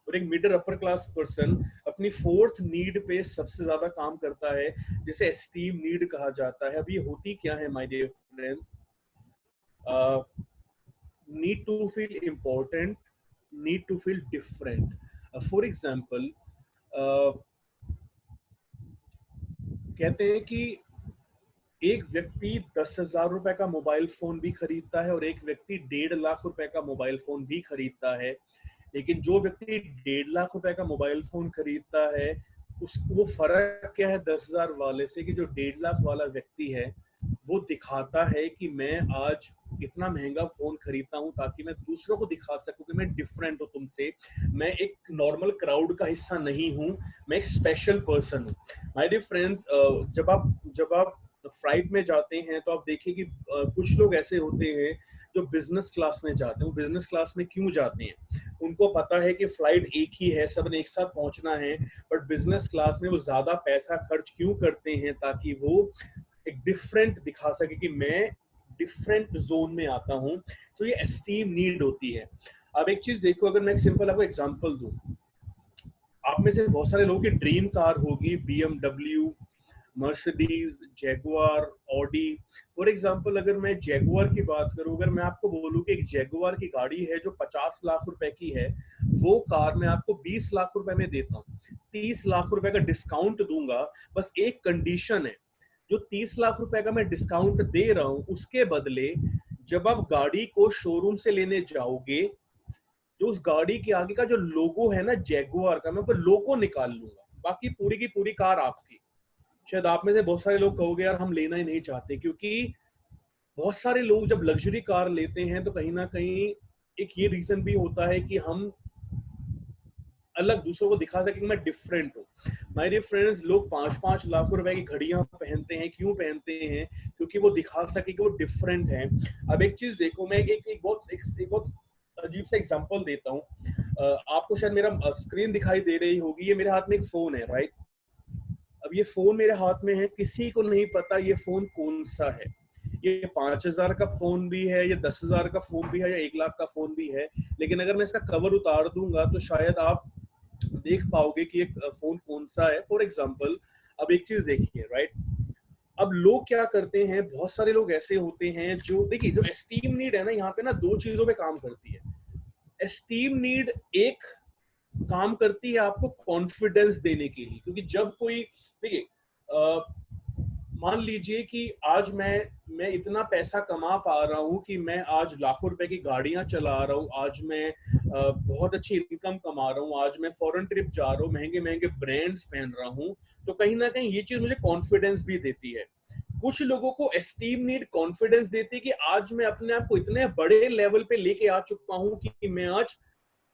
S2: और एक मिडिल अपर क्लास पर्सन अपनी फोर्थ नीड पे सबसे ज्यादा काम करता है, जिसे एस्टीम नीड कहा जाता है। अब ये होती क्या है my dear friends? Need to feel important, need to feel different. For example कहते हैं कि एक व्यक्ति 10,000 रुपए का मोबाइल फोन भी खरीदता है और एक व्यक्ति 1.5 लाख रुपए का मोबाइल फोन भी खरीदता है। लेकिन जो व्यक्ति 1.5 लाख रुपए का मोबाइल फोन खरीदता है, वो फर्क क्या है 10,000 वाले से, कि जो 1.5 लाख वाला व्यक्ति है वो दिखाता है कि मैं आज इतना महंगा फोन खरीदता हूं ताकि मैं दूसरों को दिखा सकूं कि मैं डिफरेंट हूं तुमसे, मैं एक नॉर्मल क्राउड का हिस्सा नहीं हूं, मैं एक स्पेशल पर्सन हूं। माय डियर फ्रेंड्स, जब आप फ्लाइट में जाते हैं तो आप देखिए कि कुछ लोग ऐसे होते हैं जो बिजनेस क्लास में जाते हैं। वो बिजनेस क्लास में क्यों जाते हैं? उनको पता है कि फ्लाइट एक ही है, सबने एक साथ पहुंचना है, बट बिजनेस क्लास में वो ज्यादा पैसा खर्च क्यों करते हैं? ताकि वो एक डिफरेंट दिखा सके कि मैं डिफरेंट जोन में आता हूं। तो ये एस्टीम नीड होती है। अब एक चीज देखो, अगर मैं एक सिंपल आपको एग्जांपल दूं, आप में से बहुत सारे लोगों की ड्रीम कार होगी BMW, Mercedes, Jaguar, Audi. For example अगर मैं जैगुआर की बात करूं, अगर मैं आपको बोलूं कि एक जैगुआर की गाड़ी है जो 50 लाख रुपए की है, वो कार मैं आपको 20 लाख रुपए में देता हूँ, 30 लाख रुपए का डिस्काउंट दूंगा। बस एक कंडीशन है, जो 30 लाख रुपए का मैं डिस्काउंट दे रहा हूं, उसके बदले जब आप गाड़ी को शोरूम से लेने जाओगे, जो उस गाड़ी के आगे का जो लोगो है ना जैगुआर का, मैं वो लोगो निकाल लूंगा, बाकी पूरी की पूरी कार आपकी। शायद आप में से बहुत सारे लोग कहोगे यार हम लेना ही नहीं चाहते, क्योंकि बहुत सारे लोग जब लग्जरी कार लेते हैं तो कहीं ना कहीं एक ये रीजन भी होता है कि हम अलग दूसरों को दिखा सके कि मैं डिफरेंट हूँ। मेरे फ्रेंड्स, लोग 5-5 लाख रुपए की घड़ियां पहनते हैं, क्यों पहनते हैं? क्योंकि वो दिखा सके कि वो डिफरेंट है। अब एक चीज देखो, मैं एक बहुत अजीब सा एग्जांपल देता हूँ। आपको शायद मेरा स्क्रीन दिखाई दे रही होगी, ये मेरे हाथ में एक फोन है, राइट? अब ये फोन मेरे हाथ में है, किसी को नहीं पता ये फोन कौन सा है। ये 5,000 का फोन भी है, ये 10,000 का फोन भी है, या 1 लाख का फोन भी है। लेकिन अगर मैं इसका कवर उतार दूंगा तो शायद आप देख पाओगे कि एक फोन कौन सा है। फॉर एग्जाम्पल, अब एक चीज देखिए, राइट? अब लोग क्या करते हैं, बहुत सारे लोग ऐसे होते हैं जो, देखिए, जो एस्टीम नीड है ना, यहाँ पे ना 2 चीजों पे काम करती है। एस्टीम नीड एक काम करती है आपको कॉन्फिडेंस देने के लिए, क्योंकि जब कोई, देखिए, मान लीजिए कि आज मैं इतना पैसा कमा पा रहा हूं कि मैं आज लाखों रुपए की गाड़ियां चला रहा हूं, आज मैं बहुत अच्छी इनकम कमा रहा हूं, आज मैं फॉरेन ट्रिप जा रहा हूं, महंगे महंगे ब्रांड्स पहन रहा हूं, तो कहीं ना कहीं ये चीज मुझे कॉन्फिडेंस भी देती है। कुछ लोगों को एस्टीम नीड कॉन्फिडेंस देती है कि आज मैं अपने आप को इतने बड़े लेवल पे लेके आ चुका हूं कि मैं आज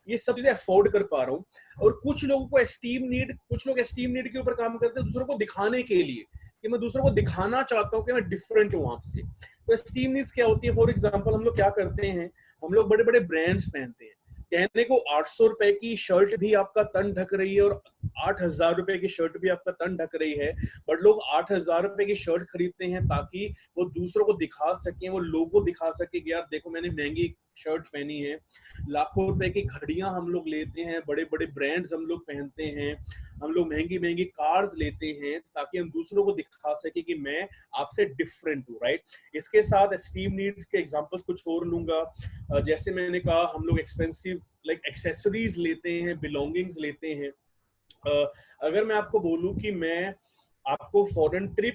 S2: ये सब चीजें अफोर्ड कर पा रहा हूँ। और कुछ लोगों को एस्टीम नीड, कुछ लोग एस्टीम नीड के ऊपर काम करते हैं दूसरों को दिखाने के लिए, कि मैं दूसरों को दिखाना चाहता हूँ कि मैं डिफरेंट हूँ आपसे। तो एस्टीम नीड्स क्या होती है? फॉर एग्जांपल, हम लोग क्या करते हैं, हम लोग बड़े बड़े ब्रांड्स पहनते हैं, कहने को 800 रुपए की शर्ट भी आपका तन ढक रही है और 8,000 रुपए की शर्ट भी आपका तन ढक रही है, बट लोग 8,000 रुपए की शर्ट खरीदते हैं ताकि वो दूसरों को दिखा सकें, वो लोगों दिखा सके कि यार देखो मैंने महंगी शर्ट पहनी है। लाखों रुपए की घड़ियां हम लोग लेते हैं, बड़े बड़े ब्रांड्स हम लोग पहनते हैं, हम लोग महंगी महंगी कार्स लेते हैं ताकि हम दूसरों को दिखा सके कि मैं आपसे डिफरेंट हूँ, राइट? इसके साथ एस्टीम नीड्स के एग्जांपल्स कुछ और लूंगा। जैसे मैंने कहा, हम लोग एक्सपेंसिव लाइक एक्सेसरीज लेते हैं, बिलोंगिंग्स लेते हैं। अगर मैं आपको बोलूं कि मैं आपको फॉरेन ट्रिप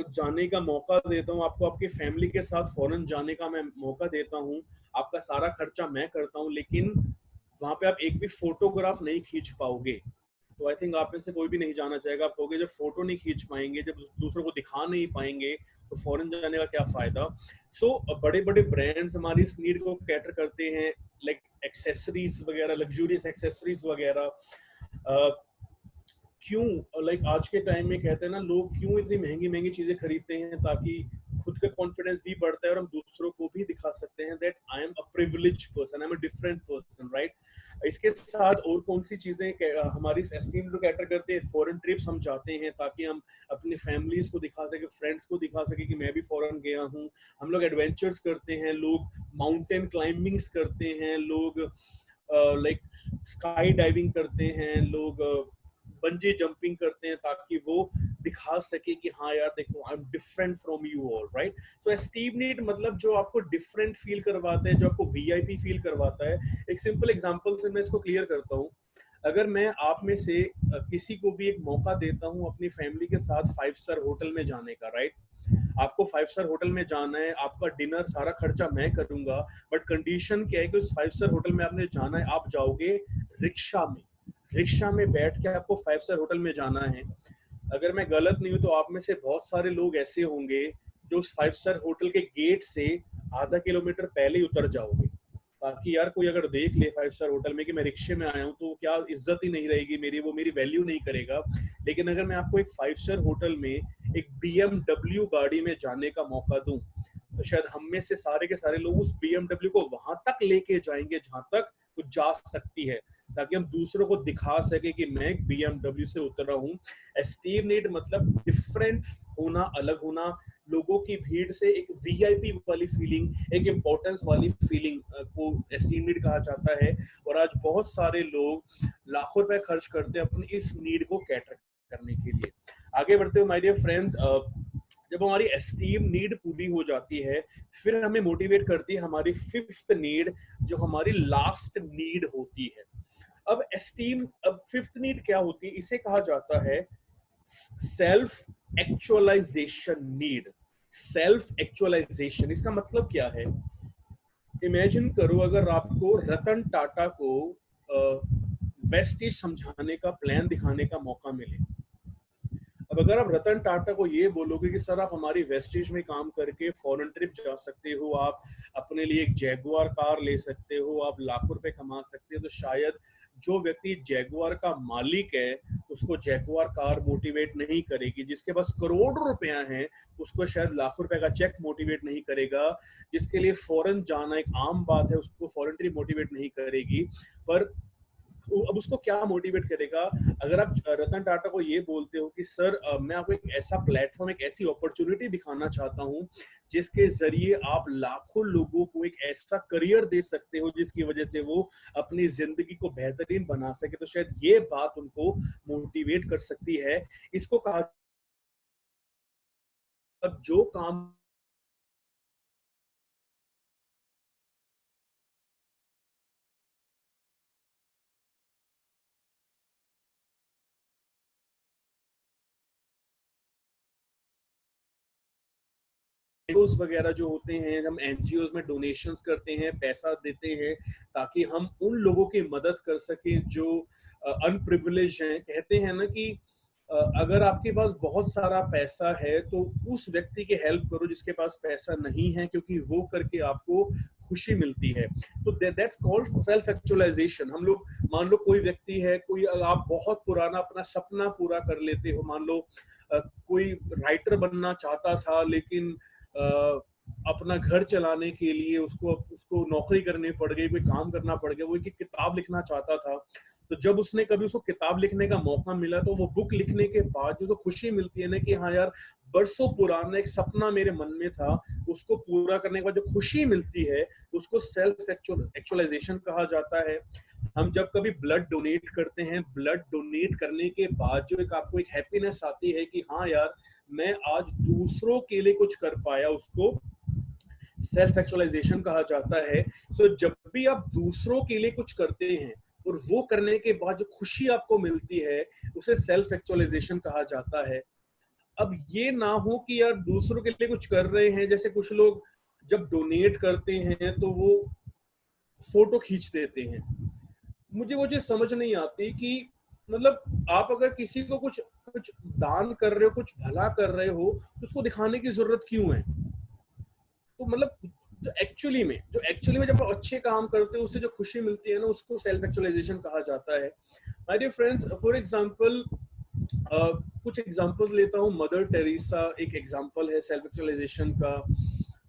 S2: जाने का मौका देता हूं, आपको आपके फैमिली के साथ फॉरेन जाने का मैं मौका देता हूं, आपका सारा खर्चा मैं करता हूं, लेकिन वहां पे आप एक भी फोटोग्राफ नहीं खींच पाओगे, तो आई थिंक आप में से कोई भी नहीं जाना चाहेगा। आप कहोगे जब फोटो नहीं खींच पाएंगे, जब दूसरों को दिखा नहीं पाएंगे, तो फॉरेन जाने का क्या फायदा? सो बड़े बड़े ब्रांड्स हमारी इस नीड को कैटर करते हैं, लाइक एक्सेसरीज वगैरह, लग्जूरियस एक्सेसरीज वगैरह। क्यों, लाइक आज के टाइम में कहते हैं ना, लोग क्यों इतनी महंगी महंगी चीजें खरीदते हैं? ताकि खुद का कॉन्फिडेंस भी बढ़ता है और हम दूसरों को भी दिखा सकते हैं that I am a privileged person, I am a different person, right? इसके साथ और कौन सी चीजें हमारी एस्टीम को कैटर करते हैं? फॉरेन ट्रिप्स हम जाते हैं ताकि हम अपनी फैमिलीज को दिखा सके, फ्रेंड्स को दिखा सके कि मैं भी फॉरेन गया हूँ। हम लोग एडवेंचर्स करते हैं, लोग माउंटेन क्लाइंबिंग्स करते हैं, लोग लाइक स्काई डाइविंग करते हैं, लोग बंजी जंपिंग करते हैं ताकि वो दिखा सके कि हाँ यार देखो I am different from you all, right? So esteem need मतलब जो आपको डिफरेंट फील करवाता है, जो आपको वीआईपी फील करवाता है। एक सिंपल एग्जांपल से मैं इसको क्लियर करता हूँ। अगर मैं आप में से किसी को भी एक मौका देता हूँ अपनी फैमिली के साथ 5 स्टार होटल में जाने का, राइट? आपको 5 स्टार होटल में जाना है, आपका डिनर सारा खर्चा मैं करूंगा, बट कंडीशन क्या है कि उस 5 स्टार होटल में आपने जाना है, आप जाओगे रिक्शा में, रिक्शा में बैठ के आपको 5 स्टार होटल में जाना है। अगर मैं गलत नहीं हूं तो आप में से बहुत सारे लोग ऐसे होंगे जो उस 5 स्टार होटल के गेट से आधा किलोमीटर पहले ही उतर जाओगे, ताकि यार कोई अगर देख ले 5 स्टार होटल में कि मैं रिक्शे में आया हूँ तो क्या इज्जत ही नहीं रहेगी मेरी, वो मेरी वैल्यू नहीं करेगा। लेकिन अगर मैं आपको एक 5 स्टार होटल में एक BMW गाड़ी में जाने का मौका दूं, तो शायद हम में से सारे के सारे लोग उस BMW को वहां तक लेके जाएंगे जहां तक वो जा सकती है, ताकि हम दूसरों को दिखा सके कि मैं एक BMW से उतर रहा हूँ। एस्टीम नीड मतलब डिफरेंट होना, अलग होना, लोगों की भीड़ से एक वीआईपी वाली फीलिंग, एक इम्पोर्टेंस वाली फीलिंग को एस्टीम नीड कहा जाता है। और आज बहुत सारे लोग लाखों रुपए खर्च करते हैं अपनी इस नीड को कैटर करने के लिए। आगे बढ़ते हुए माय डियर फ्रेंड्स, जब हमारी एस्टीम नीड पूरी हो जाती है, फिर हमें मोटिवेट करती है हमारी फिफ्थ नीड, जो हमारी लास्ट नीड होती है। अब फिफ्थ नीड क्या होती है? इसे कहा जाता है self actualization need. Self actualization, इसका मतलब क्या है? इमेजिन करो अगर आपको रतन टाटा को वेस्टेज समझाने का, प्लान दिखाने का मौका मिले। अब अगर आप रतन टाटा को ये बोलोगे कि सर आप हमारी वेस्टेज में काम करके फॉरेन ट्रिप जा सकते हो, आप अपने लिए एक जैगुआर कार ले सकते हो, आप लाखों रुपए कमा सकते हो, तो शायद जो व्यक्ति जैगुआर का मालिक है उसको जैगुआर कार मोटिवेट नहीं करेगी। जिसके पास करोड़ों रुपया हैं उसको शायद लाखों रुपए का चेक मोटिवेट नहीं करेगा। जिसके लिए फॉरेन जाना एक आम बात है उसको फॉरेन ट्रिप मोटिवेट नहीं करेगी। पर अब उसको क्या मोटिवेट करेगा? अगर आप रतन टाटा को ये बोलते हो कि सर मैं आपको एक ऐसा प्लेटफॉर्म, एक ऐसी अपॉर्चुनिटी दिखाना चाहता हूँ जिसके जरिए आप लाखों लोगों को एक ऐसा करियर दे सकते हो जिसकी वजह से वो अपनी जिंदगी को बेहतरीन बना सके, तो शायद ये बात उनको मोटिवेट कर सकती है। इसको कहा अब जो काम एनजीओज वगैरह जो होते हैं, हम एनजीओज में डोनेशंस करते हैं, पैसा देते हैं ताकि हम उन लोगों की मदद कर सकें जो अनप्रिविलेज हैं। कहते हैं ना कि अगर आपके पास बहुत सारा पैसा है तो उस व्यक्ति की हेल्प करो जिसके पास पैसा नहीं है, क्योंकि वो करके आपको खुशी मिलती है। तो दैट्स कॉल्ड सेल्फ एक्चुअलाइजेशन। हम लोग, मान लो कोई व्यक्ति है, कोई आप बहुत पुराना अपना सपना पूरा कर लेते हो। मान लो कोई राइटर बनना चाहता था लेकिन अपना घर चलाने के लिए उसको उसको नौकरी करनी पड़ गई, कोई काम करना पड़ गया। वो एक किताब लिखना चाहता था, तो जब उसने कभी उसको किताब लिखने का मौका मिला तो वो बुक लिखने के बाद जो खुशी मिलती है ना कि हाँ यार, बरसों पुराना एक सपना मेरे मन में था, उसको पूरा करने के बाद जो खुशी मिलती है उसको सेल्फ एक्चुअलाइजेशन कहा जाता है। हम जब कभी ब्लड डोनेट करते हैं, ब्लड डोनेट करने के बाद जो आपको एक हैप्पीनेस आती है कि हाँ यार, मैं आज दूसरों के लिए कुछ कर पाया, उसको सेल्फ एक्चुअलाइजेशन कहा जाता है। सो जब भी आप दूसरों के लिए कुछ करते हैं और वो करने के बाद जो खुशी आपको मिलती है उसे सेल्फ एक्चुअलाइजेशन कहा जाता है। अब ये ना हो कि यार दूसरों के लिए कुछ कर रहे हैं, जैसे कुछ लोग जब डोनेट करते हैं तो वो फोटो खींच देते हैं। मुझे वो चीज समझ नहीं आती कि मतलब आप अगर किसी को कुछ कुछ दान कर रहे हो, कुछ भला कर रहे हो, तो उसको दिखाने की जरूरत क्यों है? तो मतलब जो एक्चुअली में जब आप अच्छे काम करते हो उससे जो खुशी मिलती है ना, उसको सेल्फ एक्चुअलाइजेशन कहा जाता है। My dear friends, for example कुछ एग्जांपल्स लेता हूँ। मदर टेरेसा एक एग्जांपल है सेल्फ एक्चुअलाइजेशन का।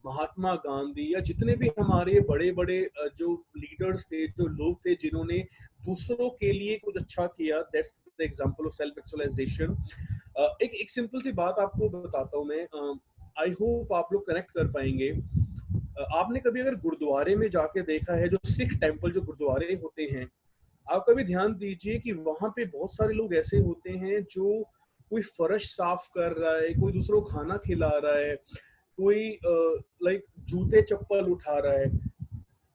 S2: महात्मा गांधी, या जितने भी हमारे बड़े बड़े जो लीडर्स थे, जो लोग थे जिन्होंने दूसरों के लिए कुछ अच्छा किया, that's the example of self actualization. एक सिंपल सी बात आपको बताता हूँ मैं, आई होप आप लोग कनेक्ट कर पाएंगे। आपने कभी अगर गुरुद्वारे में जाके देखा है, जो सिख टेम्पल जो गुरुद्वारे होते हैं, आप कभी ध्यान दीजिए कि वहां पे बहुत सारे लोग ऐसे होते हैं जो कोई फर्श साफ कर रहा है, कोई दूसरों को खाना खिला रहा है, कोई लाइक जूते चप्पल उठा रहा है।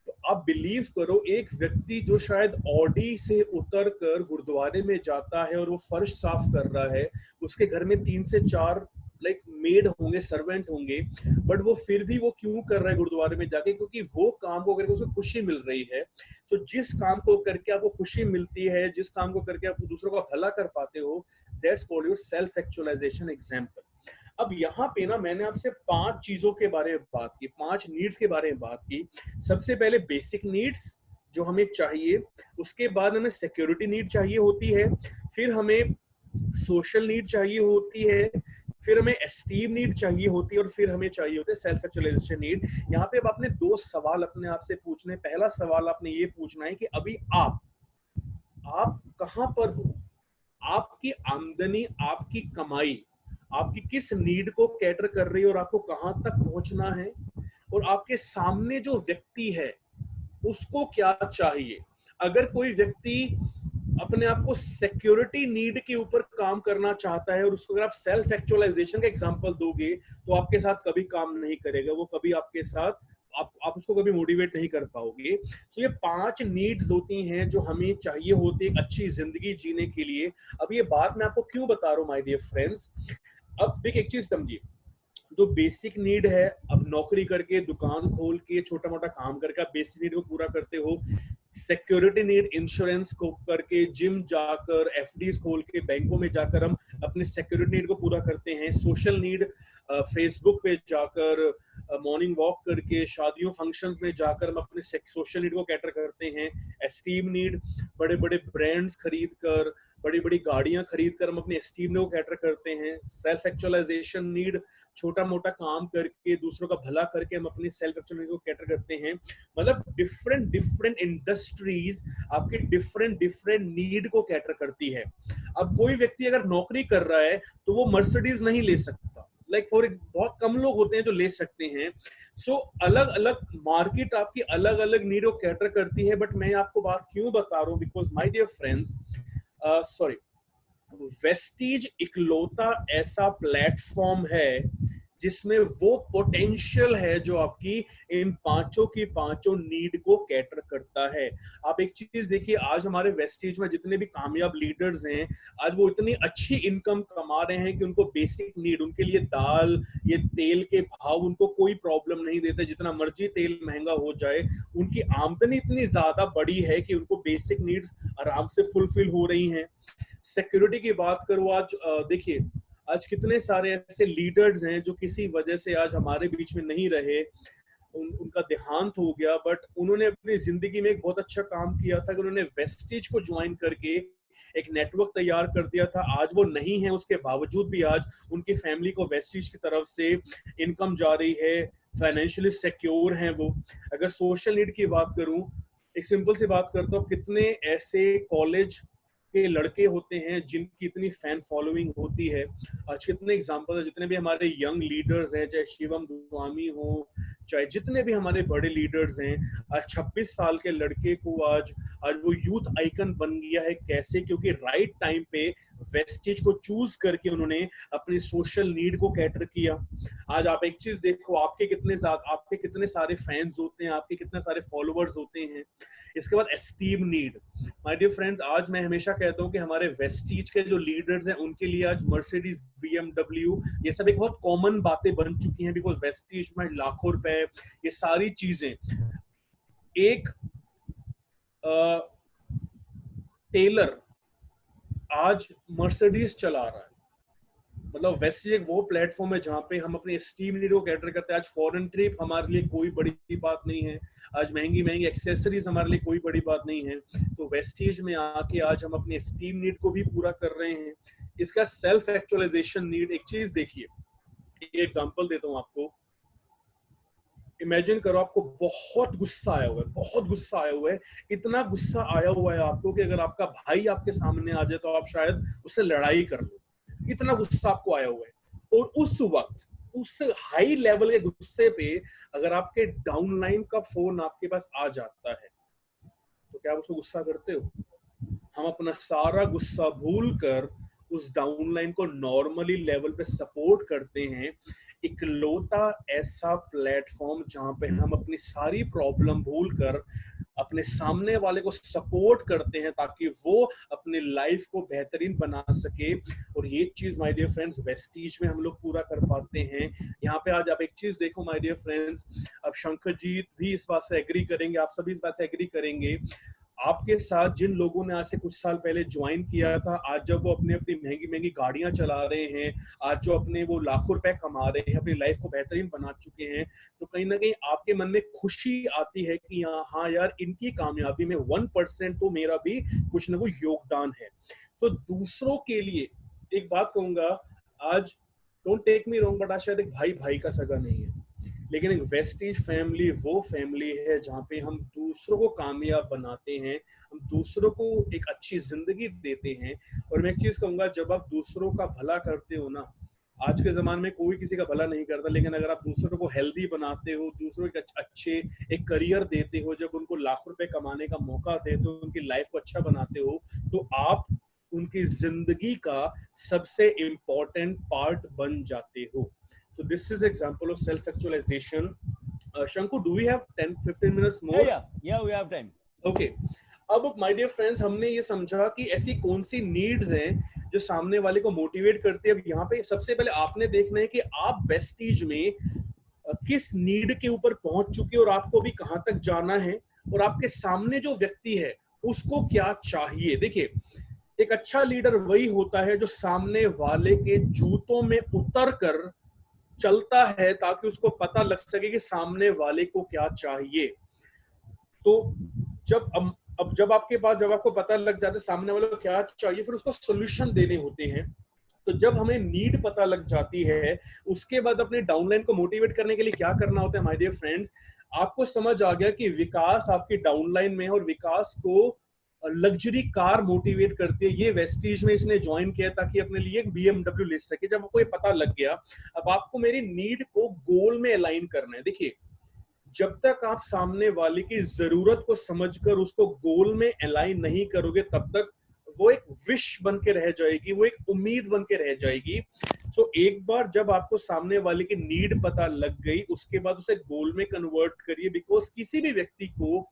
S2: तो आप बिलीव करो, एक व्यक्ति जो शायद ऑडी से उतर कर गुरुद्वारे में जाता है और वो फर्श साफ कर रहा है, उसके घर में 3 से 4 लाइक मेड होंगे, सर्वेंट होंगे, बट वो फिर भी वो क्यों कर रहा है गुरुद्वारे में जाके? क्योंकि वो काम को करके उसको खुशी मिल रही है। सो जिस काम को करके आपको खुशी मिलती है, जिस काम को करके आप दूसरों का भला कर पाते हो, that's called your self actualization example. अब यहाँ पे ना मैंने आपसे 5 चीजों के बारे में बात की, 5 नीड्स के बारे में बात की। सबसे पहले बेसिक नीड्स जो हमें चाहिए, उसके बाद हमें सिक्योरिटी नीड चाहिए होती है, फिर हमें सोशल नीड चाहिए होती है, फिर हमें एस्टीम नीड चाहिए होती है, और फिर हमें चाहिए होते हैं सेल्फ एक्चुअलाइजेशन नीड। यहाँ पे अब आपने 2 सवाल अपने आप से पूछने। पहला सवाल आपने ये पूछना है कि अभी आप कहाँ पर हो, आपकी आमदनी, आपकी कमाई, आपकी किस नीड को कैटर कर रही है और आपको कहां तक पहुंचना है, और आपके सामने जो व्यक्ति है उसको क्या चाहिए। अगर कोई व्यक्ति अपने आप को सिक्योरिटी नीड के ऊपर काम करना चाहता है और उसको अगर आप सेल्फ एक्चुअलाइजेशन का एग्जांपल दोगे तो आपके साथ कभी काम नहीं करेगा, वो कभी आपके साथ आप उसको कभी मोटिवेट नहीं कर पाओगे। तो ये 5 नीड्स होती हैं जो हमें चाहिए होती है एक अच्छी जिंदगी जीने के लिए। अब ये बात मैं आपको क्यों बता रहा हूँ माय डियर फ्रेंड्स। अब देखिए एक चीज समझिए, जो बेसिक नीड है, अब नौकरी करके दुकान खोल के छोटा मोटा काम करके आप बेसिक नीड को पूरा करते हो। सिक्योरिटी नीड, इंश्योरेंस को करके, जिम जाकर, एफडीज खोल के, बैंकों में जाकर हम अपनी सिक्योरिटी नीड को पूरा करते हैं। सोशल नीड, फेसबुक पे जाकर, मॉर्निंग वॉक करके, शादियों फंक्शंस में जाकर हम अपने सोशल नीड को कैटर करते हैं। एस्टीम नीड, बड़े बड़े ब्रांड्स खरीद कर, बड़ी बड़ी गाड़ियां खरीद कर हम अपने एस्टीम को कैटर करते हैं। सेल्फ एक्चुअलाइजेशन नीड, छोटा मोटा काम करके, दूसरों का भला करके हम अपनी सेल्फ एक्चुअलाइजेशन को कैटर करते हैं। मतलब डिफरेंट डिफरेंट इंडस्ट्रीज आपकी डिफरेंट डिफरेंट नीड को कैटर करती है। अब कोई व्यक्ति अगर नौकरी कर रहा है तो वो मर्सिडीज नहीं ले सकता, फॉर बहुत कम लोग होते हैं जो ले सकते हैं। सो अलग अलग मार्केट आपकी अलग अलग नीड को कैटर करती है। बट मैं आपको बात क्यों बता रहा हूँ, because my dear friends, sorry, Vestige इकलौता ऐसा प्लेटफॉर्म है जिसमें वो पोटेंशियल है जो आपकी इन पांचों की पांचों नीड को कैटर करता है। आप एक चीज देखिए, आज हमारे वेस्टीज में जितने भी कामयाब लीडर्स हैं, आज वो इतनी अच्छी इनकम कमा रहे हैं कि उनको बेसिक नीड, उनके लिए दाल, ये तेल के भाव उनको कोई प्रॉब्लम नहीं देते। जितना मर्जी तेल महंगा हो जाए, उनकी आमदनी इतनी ज्यादा बड़ी है कि उनको बेसिक नीड्स आराम से फुलफिल हो रही हैं। सिक्योरिटी की बात करूं, आज देखिए, आज कितने सारे ऐसे लीडर्स हैं जो किसी वजह से आज हमारे बीच में नहीं रहे, उनका देहांत हो गया, बट उन्होंने अपनी जिंदगी में एक बहुत अच्छा काम किया था कि उन्होंने वेस्टीज को ज्वाइन करके एक नेटवर्क तैयार कर दिया था। आज वो नहीं है, उसके बावजूद भी आज उनकी फैमिली को वेस्टीज की तरफ से इनकम जा रही है, फाइनेंशियली सिक्योर हैं वो। अगर सोशल नीड की बात करूं, एक सिंपल सी बात करता हूं, कितने ऐसे कॉलेज के लड़के होते हैं जिनकी इतनी फैन फॉलोइंग होती है। आज कितने एग्जांपल है, जितने भी हमारे यंग लीडर्स हैं, चाहे शिवम गोस्वामी हो, चाहे जितने भी हमारे बड़े लीडर्स हैं, आज 26 साल के लड़के को आज वो यूथ आइकन बन गया है। कैसे? क्योंकि राइट टाइम पे वेस्टेज को चूज करके उन्होंने अपनी सोशल नीड को कैटर किया। आज आप एक चीज देखो, आपके कितने सारे फैंस होते हैं, आपके कितने सारे फॉलोअर्स होते हैं। इसके बाद esteem need, my dear friends, आज मैं हमेशा कहता हूं कि हमारे वेस्टीज के जो लीडर्स हैं उनके लिए आज मर्सिडीज, BMW, ये सब एक बहुत कॉमन बातें बन चुकी हैं, बिकॉज वेस्टीज में लाखों रुपए, ये सारी चीजें। एक टेलर आज मर्सिडीज चला रहा है। मतलब वेस्टीज एक वो प्लेटफॉर्म है जहां पे हम अपने स्टीम नीड को कैटर करते हैं। आज फॉरेन ट्रिप हमारे लिए कोई बड़ी बात नहीं है, आज महंगी महंगी एक्सेसरीज हमारे लिए कोई बड़ी बात नहीं है। तो वेस्टीज में आके आज हम अपने स्टीम नीड को भी पूरा कर रहे हैं। इसका सेल्फ एक्चुअलाइजेशन नीड, एक चीज देखिए, एग्जांपल देता हूं आपको। इमेजिन करो आपको बहुत गुस्सा आया हुआ है, बहुत गुस्सा आया हुआ है, इतना गुस्सा आया हुआ है आपको कि अगर आपका भाई आपके सामने आ जाए तो आप शायद उससे लड़ाई कर लो, इतना गुस्सा आपको आया हुआ है। और उस वक्त उस हाई लेवल के गुस्से पे अगर आपके डाउनलाइन का फोन आपके पास आ जाता है तो क्या आप उसको गुस्सा करते हो? हम अपना सारा गुस्सा भूल कर उस डाउनलाइन को नॉर्मली लेवल पे सपोर्ट करते हैं। इकलौता ऐसा प्लेटफॉर्म जहां पे हम अपनी सारी प्रॉब्लम भूल कर अपने सामने वाले को सपोर्ट करते हैं ताकि वो अपने लाइफ को बेहतरीन बना सके। और ये चीज माय डियर फ्रेंड्स वेस्टीज में हम लोग पूरा कर पाते हैं। यहाँ पे आज आप एक चीज देखो माय डियर फ्रेंड्स, अब शंकर जी भी इस बात से एग्री करेंगे, आप सभी इस बात से एग्री करेंगे। आपके साथ जिन लोगों ने आज से कुछ साल पहले ज्वाइन किया था, आज जब वो अपनी अपनी महंगी महंगी गाड़ियां चला रहे हैं, आज जो अपने वो लाखों रुपए कमा रहे हैं, अपनी लाइफ को बेहतरीन बना चुके हैं, तो कहीं ना कहीं आपके मन में खुशी आती है कि हाँ यार, इनकी कामयाबी में 1% तो मेरा भी कुछ ना कुछ योगदान है। तो दूसरों के लिए एक बात कहूंगा, आज don't take me wrong, but आज शायद एक भाई भाई का सगा नहीं है, लेकिन एक वेस्टीज फैमिली वो फैमिली है जहाँ पे हम दूसरों को कामयाब बनाते हैं, हम दूसरों को एक अच्छी जिंदगी देते हैं। और मैं एक चीज कहूंगा, जब आप दूसरों का भला करते हो ना, आज के ज़माने में कोई किसी का भला नहीं करता, लेकिन अगर आप दूसरों को हेल्दी बनाते हो, दूसरों को अच्छे एक करियर देते हो, जब उनको लाख रुपए कमाने का मौका देते हो, उनकी लाइफ को अच्छा बनाते हो, तो आप उनकी ज़िंदगी का सबसे इम्पोर्टेंट पार्ट बन जाते हो। So this is example of self-actualization. Shanku, do we have 10-15 minutes more?
S1: Yeah, we have time.
S2: Okay. अब माय डियर फ्रेंड्स, हमने ये समझा कि ऐसी कौन सी नीड्स हैं जो सामने वाले को मोटिवेट करती है। अब यहाँ पे सबसे पहले आपने देखना है कि आप वेस्टीज में किस नीड के ऊपर पहुंच चुके और आपको अभी कहां तक जाना है, और आपके सामने जो व्यक्ति है उसको क्या चाहिए। देखिए, एक अच्छा लीडर वही होता है जो सामने वाले के जूतों में उतर कर चलता है, ताकि उसको पता लग सके कि सामने वाले को क्या चाहिए। तो जब आपके पास, जब आपको पता लग जाता है सामने वाले को क्या चाहिए, फिर उसको सोल्यूशन देने होते हैं। तो जब हमें नीड पता लग जाती है, उसके बाद अपने डाउनलाइन को मोटिवेट करने के लिए क्या करना होता है माय डियर फ्रेंड्स। आपको समझ आ गया कि विकास आपकी डाउनलाइन में है, और विकास को लग्जरी कार मोटिवेट करती है। ये वेस्टीज में इसने ज्वाइन किया ताकि अपने लिए एक BMW ले सके। जब आपको ये पता लग गया, अब आपको मेरी नीड को गोल में अलाइन करना है। देखिए, जब तक आप सामने वाले की जरूरत को समझकर उसको गोल में अलाइन नहीं करोगे, तब तक वो एक विश बन के रह जाएगी, वो एक उम्मीद बन के रह जाएगी। सो एक बार जब आपको सामने वाले की नीड पता लग गई, उसके बाद उसे गोल में कन्वर्ट करिए। बिकॉज किसी भी व्यक्ति को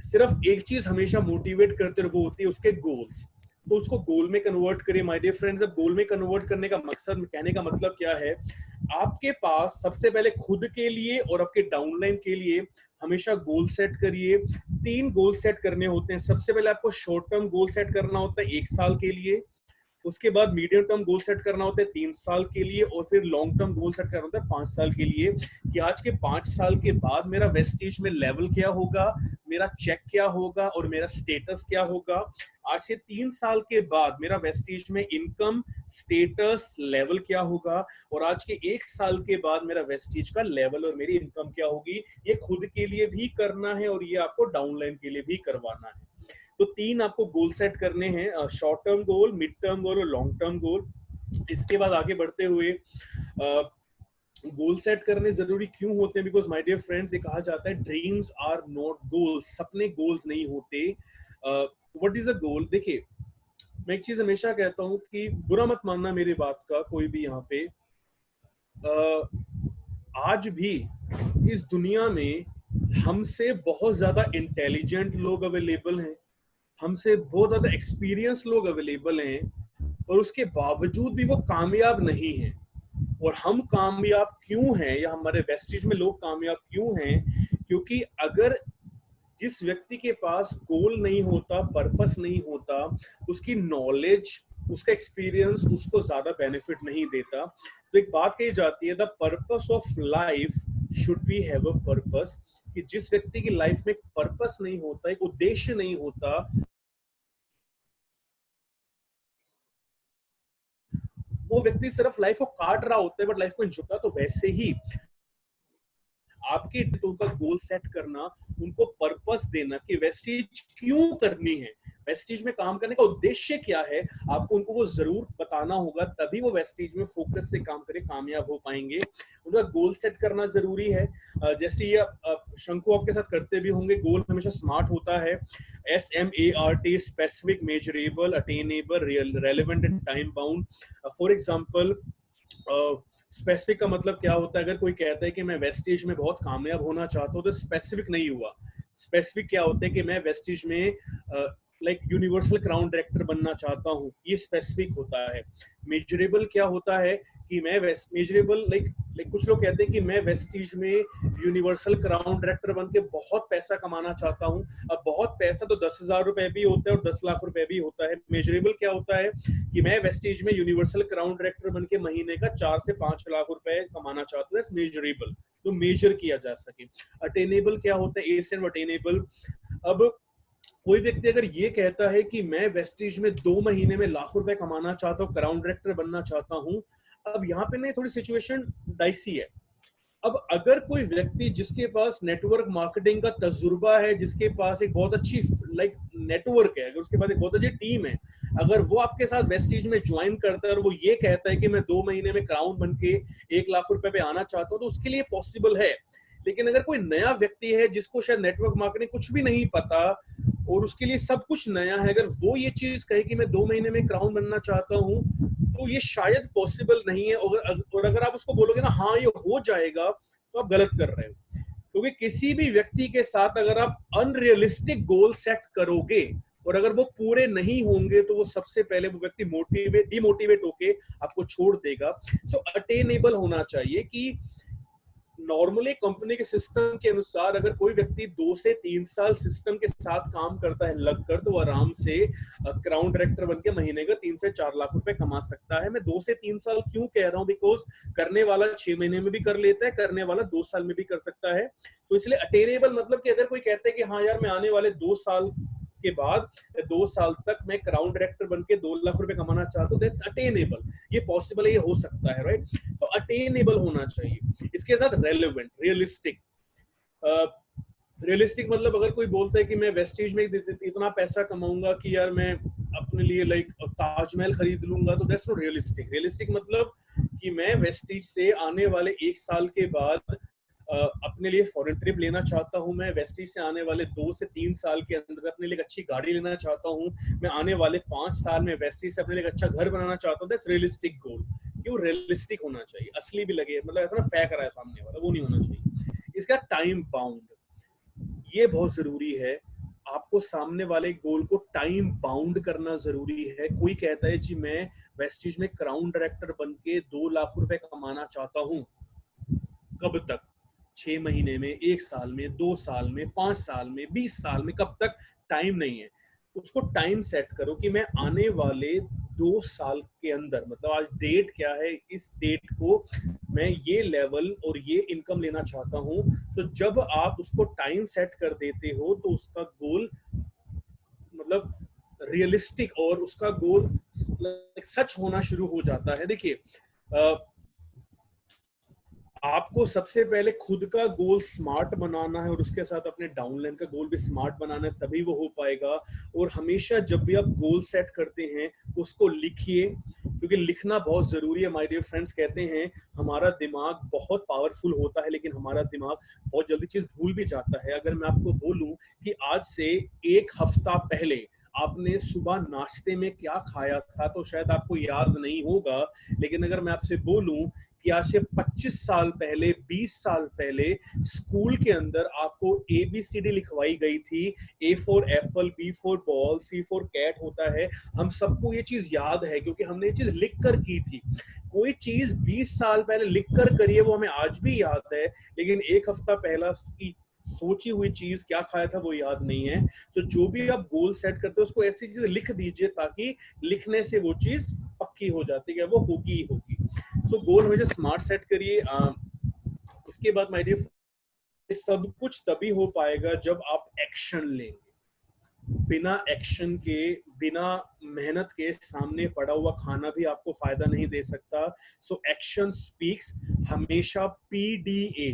S2: सिर्फ एक चीज हमेशा मोटिवेट करते रहे, वो होती है उसके गोल्स। तो उसको गोल में कन्वर्ट करिए माय डियर फ्रेंड्स। अब गोल में कन्वर्ट करने का मकसद, कहने का मतलब क्या है, आपके पास सबसे पहले खुद के लिए और आपके डाउनलाइन के लिए हमेशा गोल सेट करिए। 3 गोल सेट करने होते हैं। सबसे पहले आपको शॉर्ट टर्म गोल सेट करना होता है 1 साल के लिए, उसके बाद मीडियम टर्म गोल सेट करना होता है 3 साल के लिए, और फिर लॉन्ग टर्म गोल सेट करना होता है 5 साल के लिए। कि आज के 5 साल के बाद मेरा वेस्टीज में लेवल क्या होगा, मेरा चेक क्या होगा और मेरा स्टेटस क्या होगा। आज से 3 साल के बाद मेरा वेस्टीज में इनकम, स्टेटस, लेवल क्या होगा, और आज के 1 साल के बाद मेरा वेस्टीज का लेवल और मेरी इनकम क्या होगी। ये खुद के लिए भी करना है और ये आपको डाउनलाइन के लिए भी करवाना है। तो 3 आपको गोल सेट करने हैं, short term goal, mid term goal और लॉन्ग टर्म गोल। इसके बाद आगे बढ़ते हुए गोल सेट करने जरूरी क्यों होते हैं? बिकॉज माय डियर फ्रेंड्स, ये कहा जाता है ड्रीम्स आर नॉट गोल्स, सपने गोल्स नहीं होते। व्हाट इज अ गोल? देखिए, मैं एक चीज हमेशा कहता हूं कि बुरा मत मानना मेरी बात का कोई भी यहाँ पे, आज भी इस दुनिया में हमसे बहुत ज्यादा इंटेलिजेंट लोग अवेलेबल हैं, हमसे बहुत ज्यादा एक्सपीरियंस लोग अवेलेबल हैं, और उसके बावजूद भी वो कामयाब नहीं हैं। और हम कामयाब क्यों हैं, या हमारे वेस्टीज में लोग कामयाब क्यों हैं? क्योंकि अगर जिस व्यक्ति के पास गोल नहीं होता, पर्पस नहीं होता, उसकी नॉलेज, उसका एक्सपीरियंस उसको ज्यादा बेनिफिट नहीं देता। तो एक बात कही जाती है, the purpose of life should be have a purpose. कि जिस व्यक्ति की लाइफ में पर्पस नहीं होता, एक उद्देश्य नहीं होता, वो व्यक्ति सिर्फ लाइफ को काट रहा होता है बट लाइफ को एंजॉय करता। तो वैसे ही आपके उनका गोल सेट करना, उनको पर्पस देना कि वेस्टीज क्यों करनी है, वेस्टीज में काम करने का उद्देश्य क्या है, आपको उनको वो जरूर बताना होगा। तभी वो वेस्टीज में फोकस से काम करे, कामयाब हो पाएंगे। उनका गोल सेट करना जरूरी है। जैसे ये शंकु आपके साथ करते भी होंगे, गोल हमेशा स्मार्ट होता है। SMART, specific, measurable, attainable, relevant and time bound. For example, specific का मतलब क्या होता है? अगर कोई कहता है कि मैं वेस्टीज में बहुत कामयाब होना चाहता हूँ, तो स्पेसिफिक नहीं हुआ। स्पेसिफिक क्या होता है कि मैं वेस्टीज में लाइक यूनिवर्सल क्राउन डायरेक्टर बनना चाहता हूँ, ये स्पेसिफिक होता है। मेजरेबल क्या होता है कि मैं मेजरेबल लाइक कुछ लोग कहते हैं कि मैं वेस्टीज में यूनिवर्सल क्राउन डायरेक्टर बन के बहुत पैसा कमाना चाहता हूँ। अब बहुत पैसा तो 10,000 रुपए भी होता है और 10 लाख रुपए भी होता है। मेजरेबल क्या होता है कि मैं वेस्टीज में यूनिवर्सल क्राउन डायरेक्टर बन के महीने का 4 से 5 लाख रुपए कमाना चाहता हूँ। मेजरेबल, तो मेजर किया जा सके। अटेनेबल क्या होता है? S and attainable. अब कोई व्यक्ति अगर ये कहता है कि मैं वेस्टीज में 2 महीने में लाख रुपए कमाना चाहता हूँ, क्राउन डायरेक्टर बनना चाहता हूँ, अब यहाँ पे ना थोड़ी सिचुएशन डाइसी है। अब अगर कोई व्यक्ति जिसके पास नेटवर्क मार्केटिंग का तजुर्बा है, जिसके पास एक बहुत अच्छी नेटवर्क है, अगर उसके पास एक बहुत अच्छी टीम है, अगर वो आपके साथ वेस्टीज में ज्वाइन करता है और वो ये कहता है कि मैं 2 महीने में क्राउन बन के 1 लाख रुपए पे आना चाहता हूँ, तो उसके लिए पॉसिबल है। लेकिन अगर कोई नया व्यक्ति है जिसको शायद नेटवर्क मार्केटिंग कुछ भी नहीं पता और उसके लिए सब कुछ नया है, अगर वो ये चीज कहे कि मैं 2 महीने में क्राउन बनना चाहता हूँ, तो ये शायद पॉसिबल नहीं है। और अगर आप उसको बोलोगे ना हाँ ये हो जाएगा, तो आप गलत कर रहे हो। क्योंकि किसी भी व्यक्ति के साथ अगर आप अनरियलिस्टिक गोल सेट करोगे और अगर वो पूरे नहीं होंगे, तो वो सबसे पहले वो व्यक्ति डिमोटिवेट होके आपको छोड़ देगा। सो अटेनेबल होना चाहिए कि नॉर्मली कंपनी के सिस्टम के अनुसार अगर कोई व्यक्ति 2 से 3 साल सिस्टम के साथ काम करता है लगकर, तो वो आराम से क्राउन डायरेक्टर बन के महीने का 3 से 4 लाख रुपए कमा सकता है। मैं 2 से 3 साल क्यों कह रहा हूँ, बिकॉज करने वाला 6 महीने में भी कर लेता है, करने वाला 2 साल में भी कर सकता है। तो इसलिए अटेनेबल मतलब कि अगर कोई कहता है कि हाँ यार मैं आने वाले 2 साल के बाद 2 साल तक मैं क्राउन डायरेक्टर बन के 2 लाख रुपए कमाना चाहता हूँ, दैट्स अटेनेबल, ये पॉसिबल है, ये हो सकता है, राइट। तो अटेनेबल होना चाहिए। इसके साथ रेलेवेंट, रियलिस्टिक मतलब अगर कोई बोलता है कि मैं वेस्टीज में इतना पैसा कमाऊंगा कि यार मैं अपने लिए लाइक ताजमहल खरीद लूंगा, तो दैट्स नॉट रियलिस्टिक। रियलिस्टिक मतलब कि मैं वेस्टीज से आने वाले 1 साल के बाद अपने लिए फॉरेन ट्रिप लेना चाहता हूँ, मैं वेस्टीज से आने वाले 2 से 3 साल के अंदर अपने लिए एक अच्छी गाड़ी लेना चाहता हूँ, मैं आने वाले 5 साल में वेस्टीज से अपने लिए एक अच्छा घर बनाना चाहता हूँ, दैट्स रियलिस्टिक गोल। क्यों रियलिस्टिक होना चाहिए, असली भी लगे, मतलब ऐसा ना फेंक रहा है सामने वाला, वो नहीं होना चाहिए। इसका टाइम बाउंड, ये बहुत जरूरी है। आपको सामने वाले गोल को टाइम बाउंड करना जरूरी है। कोई कहता है जी मैं वेस्टीज में क्राउन डायरेक्टर बन के 2 लाख रुपए कमाना चाहता हूँ, कब तक? 6 महीने में, 1 साल में, 2 साल में, 5 साल में, 20 साल में, कब तक? टाइम नहीं है। उसको टाइम सेट करो कि मैं आने वाले 2 साल के अंदर, मतलब आज डेट क्या है, इस डेट को मैं ये लेवल और ये इनकम लेना चाहता हूँ। तो जब आप उसको टाइम सेट कर देते हो, तो उसका गोल मतलब रियलिस्टिक और उसका गोल सच होना शुरू हो जाता है। देखिए आपको सबसे पहले खुद का गोल स्मार्ट बनाना है और उसके साथ अपने डाउनलाइन का गोल भी स्मार्ट बनाना है, तभी वो हो पाएगा। और हमेशा जब भी आप गोल सेट करते हैं उसको लिखिए, क्योंकि लिखना बहुत जरूरी है। माय डियर फ्रेंड्स, कहते हैं हमारा दिमाग बहुत पावरफुल होता है, लेकिन हमारा दिमाग बहुत जल्दी चीज भूल भी जाता है। अगर मैं आपको बोलूं कि आज से 1 हफ्ता पहले आपने सुबह नाश्ते में क्या खाया था, तो शायद आपको याद नहीं होगा। लेकिन अगर मैं आपसे बोलूं कि आज से 25 साल पहले, 20 साल पहले स्कूल के अंदर आपको ABCD लिखवाई गई थी, A for apple, B for ball, C for cat होता है, हम सबको ये चीज याद है क्योंकि हमने ये चीज लिख कर की थी। कोई चीज 20 साल पहले लिख कर करी है, वो हमें आज भी याद है, लेकिन 1 हफ्ता पहला की सोची हुई चीज क्या खाया था वो याद नहीं है। तो जो भी आप गोल सेट करते हो उसको ऐसी चीज लिख दीजिए ताकि लिखने से वो चीज पक्की हो जाती है, वो होगी ही होगी। सो गोल हमेशा स्मार्ट सेट करिए। उसके बाद माय डियर, सब कुछ तभी हो पाएगा जब आप एक्शन लेंगे। बिना एक्शन के, बिना मेहनत के सामने पड़ा हुआ खाना भी आपको फायदा नहीं दे सकता। So action speaks. हमेशा PDA,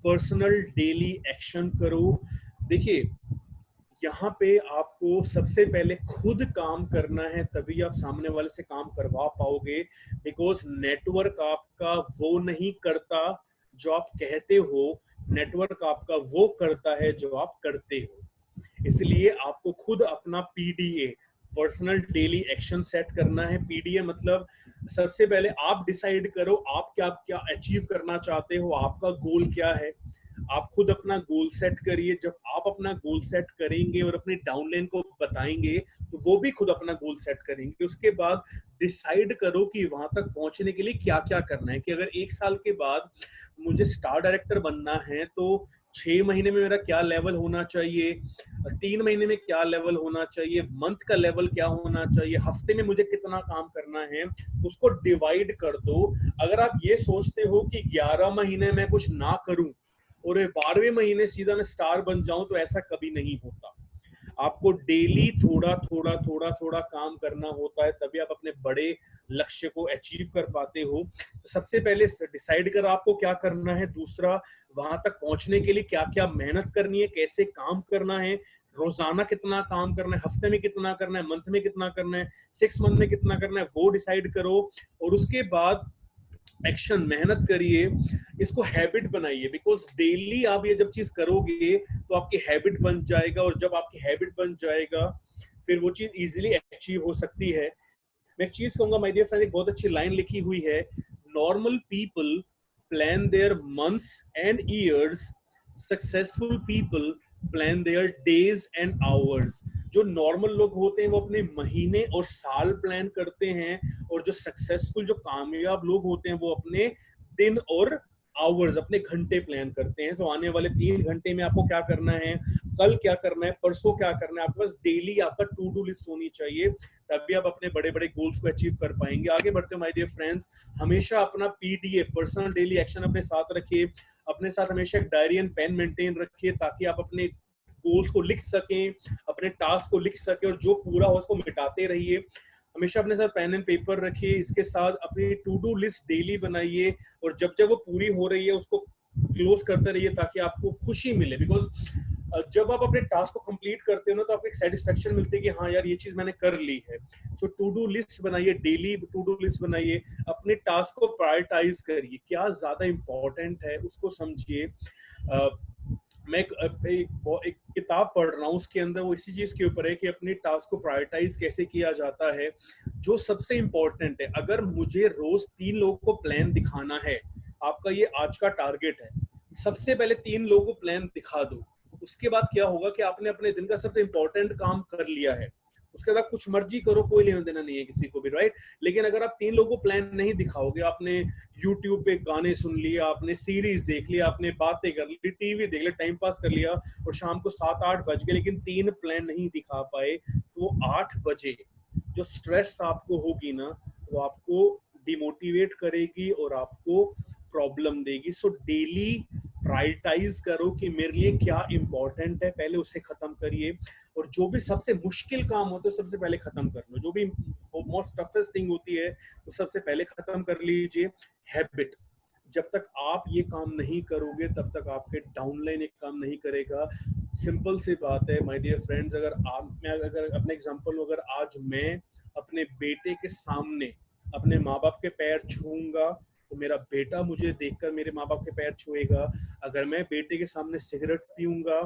S2: पर्सनल डेली एक्शन करो। देखिए यहाँ पे आपको सबसे पहले खुद काम करना है, तभी आप सामने वाले से काम करवा पाओगे। बिकॉज नेटवर्क आपका वो नहीं करता जो आप कहते हो, नेटवर्क आपका वो करता है जो आप करते हो। इसलिए आपको खुद अपना PDA, personal daily action set करना है। PDA मतलब सबसे पहले आप डिसाइड करो आप क्या क्या अचीव करना चाहते हो, आपका गोल क्या है। आप खुद अपना गोल सेट करिए। जब आप अपना गोल सेट करेंगे और अपने डाउनलाइन को बताएंगे, तो वो भी खुद अपना गोल सेट करेंगे। उसके बाद डिसाइड करो कि वहां तक पहुंचने के लिए क्या क्या करना है। कि अगर 1 साल के बाद मुझे स्टार डायरेक्टर बनना है, तो 6 महीने में मेरा क्या लेवल होना चाहिए, 3 महीने में क्या लेवल होना चाहिए, मंथ का लेवल क्या होना चाहिए, हफ्ते में मुझे कितना काम करना है, उसको डिवाइड कर दो। अगर आप ये सोचते हो कि 11 महीने में कुछ ना करूं और 12वें महीने सीधा मैं स्टार बन जाऊं, तो ऐसा कभी नहीं होता। आपको डेली थोड़ा थोड़ा थोड़ा थोड़ा काम करना होता है, तभी आप अपने बड़े लक्ष्य को अचीव कर पाते हो। तो सबसे पहले डिसाइड कर आपको क्या करना है, दूसरा वहां तक पहुंचने के लिए क्या क्या मेहनत करनी है, कैसे काम करना है, रोजाना कितना काम करना है, हफ्ते में कितना करना है, मंथ में कितना करना है, 6 मंथ में कितना करना है, वो डिसाइड करो। और उसके बाद एक्शन, मेहनत करिए, इसको हैबिट बनाइए। बिकॉज डेली आप ये जब चीज करोगे तो आपकी हैबिट बन जाएगा, और जब आपकी हैबिट बन जाएगा फिर वो चीज इजीली अचीव हो सकती है। मैं एक चीज कहूंगा माय डियर फ्रेंड, एक बहुत अच्छी लाइन लिखी हुई है, normal people plan their months and years, successful people plan their days and hours. जो नॉर्मल लोग होते हैं वो अपने महीने और साल प्लान करते हैं, और जो सक्सेसफुल, जो कामयाब लोग होते हैं वो अपने दिन और आवर्स, अपने घंटे प्लान करते हैं। तो आने वाले 3 घंटे में आपको क्या करना है, कल क्या करना है, परसों क्या करना है, आपके पास डेली आपका टू डू लिस्ट होनी चाहिए, तभी आप अपने बड़े बड़े गोल्स को अचीव कर पाएंगे। आगे बढ़ते हैं माय डियर फ्रेंड्स, हमेशा अपना पीडीए, पर्सनल डेली एक्शन अपने साथ रखिए। अपने साथ हमेशा एक डायरी एंड पेन मेंटेन रखिए, ताकि आप अपने गोल्स को लिख सकें, अपने टास्क को लिख सकें, और जो पूरा हो उसको मिटाते रहिए। हमेशा अपने साथ पेन एंड पेपर रखिए, इसके साथ अपनी टू डू लिस्ट डेली बनाइए, और जब जब वो पूरी हो रही है उसको क्लोज करते रहिए, ताकि आपको खुशी मिले। बिकॉज जब आप अपने टास्क को कंप्लीट करते हो ना, तो आपको एक सेटिस्फेक्शन मिलती है कि हाँ यार ये चीज मैंने कर ली है। सो टू डू लिस्ट बनाइए, डेली टू डू लिस्ट बनाइए, अपने टास्क को प्रायोरिटाइज करिए, क्या ज्यादा इंपॉर्टेंट है उसको समझिए। मैं एक किताब पढ़ रहा हूँ, उसके अंदर वो इसी चीज के ऊपर है कि अपनी टास्क को प्रायोरिटाइज कैसे किया जाता है, जो सबसे इंपॉर्टेंट है। अगर मुझे रोज 3 लोगों को प्लान दिखाना है, आपका ये आज का टारगेट है, सबसे पहले 3 लोगों को प्लान दिखा दो। उसके बाद क्या होगा कि आपने अपने दिन का सबसे इंपॉर्टेंट काम कर लिया है। उसके बाद कुछ मर्जी करो, कोई लेना देना नहीं है किसी को भी, राइट। लेकिन अगर आप 3 लोगों को प्लान नहीं दिखाओगे, आपने यूट्यूब पे गाने सुन लिया, आपने सीरीज देख लिया, आपने बातें कर ली, टीवी देख लिया, टाइम पास कर लिया, और शाम को 7-8 बज गए लेकिन 3 प्लान नहीं दिखा पाए, तो 8 बजे जो स्ट्रेस आपको होगी ना, वो आपको डिमोटिवेट करेगी और आपको प्रॉब्लम देगी। सो डेली प्रायोरिटाइज करो कि मेरे लिए क्या इंपॉर्टेंट है, पहले उसे खत्म करिए। और जो भी सबसे मुश्किल काम होता है सबसे पहले खत्म कर लो, जो भी मोस्ट टफेस्ट थिंग होती है वो सबसे पहले खत्म कर लीजिए। हैबिट, जब तक आप ये काम नहीं करोगे तब तक आपके डाउनलाइन एक काम नहीं करेगा। सिंपल सी बात है माय डियर फ्रेंड्स, अगर अपने एग्जांपल लूं, अगर आज मैं अपने बेटे के सामने अपने माँ बाप के पैर छूऊंगा, तो मेरा बेटा मुझे देखकर मेरे माँ बाप के पैर छुएगा। अगर मैं बेटे के सामने सिगरेट पीऊंगा,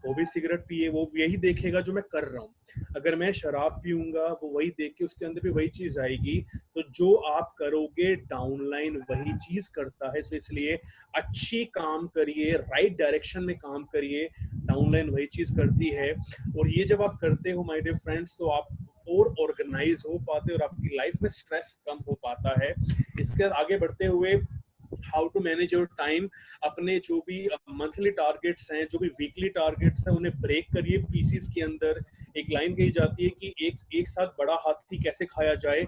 S2: वो भी सिगरेट पिए, वो यही देखेगा जो मैं कर रहा हूँ। अगर मैं शराब पीऊंगा, वो वही देख के उसके अंदर भी वही चीज आएगी। तो जो आप करोगे डाउनलाइन वही चीज करता है। तो इसलिए अच्छी काम करिए, राइट डायरेक्शन में काम करिए, डाउनलाइन वही चीज करती है। और ये जब आप करते हो माय डियर फ्रेंड्स, तो आप और ऑर्गेनाइज हो पाते हैं और आपकी लाइफ में स्ट्रेस कम हो पाता है। इसके आगे बढ़ते हुए, how to manage your time, अपने जो भी मंथली टारगेट्स हैं, जो भी वीकली टारगेट्स हैं, उन्हें ब्रेक करिए पीसीस के अंदर। एक लाइन कही जाती है कि एक साथ बड़ा हाथी कैसे खाया जाए,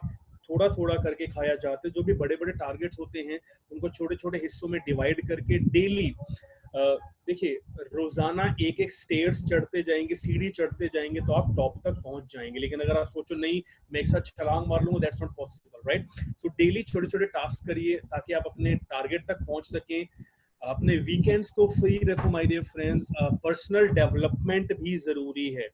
S2: थोड़ा थोड़ा करके खाया जाता है। जो भी बड़े बड़े टारगेट्स होते हैं उनको छोटे छोटे हिस्सों में डिवाइड करके डेली, देखिए, रोजाना एक एक स्टेयर्स चढ़ते जाएंगे, सीढ़ी चढ़ते जाएंगे, तो आप टॉप तक पहुंच जाएंगे। लेकिन अगर आप सोचो नहीं मैं एक साथ छलांग मार लूंगा, that's not possible, right. So daily छोटे छोटे टास्क करिए ताकि आप अपने टारगेट तक पहुंच सकें। अपने वीकेंड्स को फ्री रखो my dear friends. Personal development भी जरूरी है,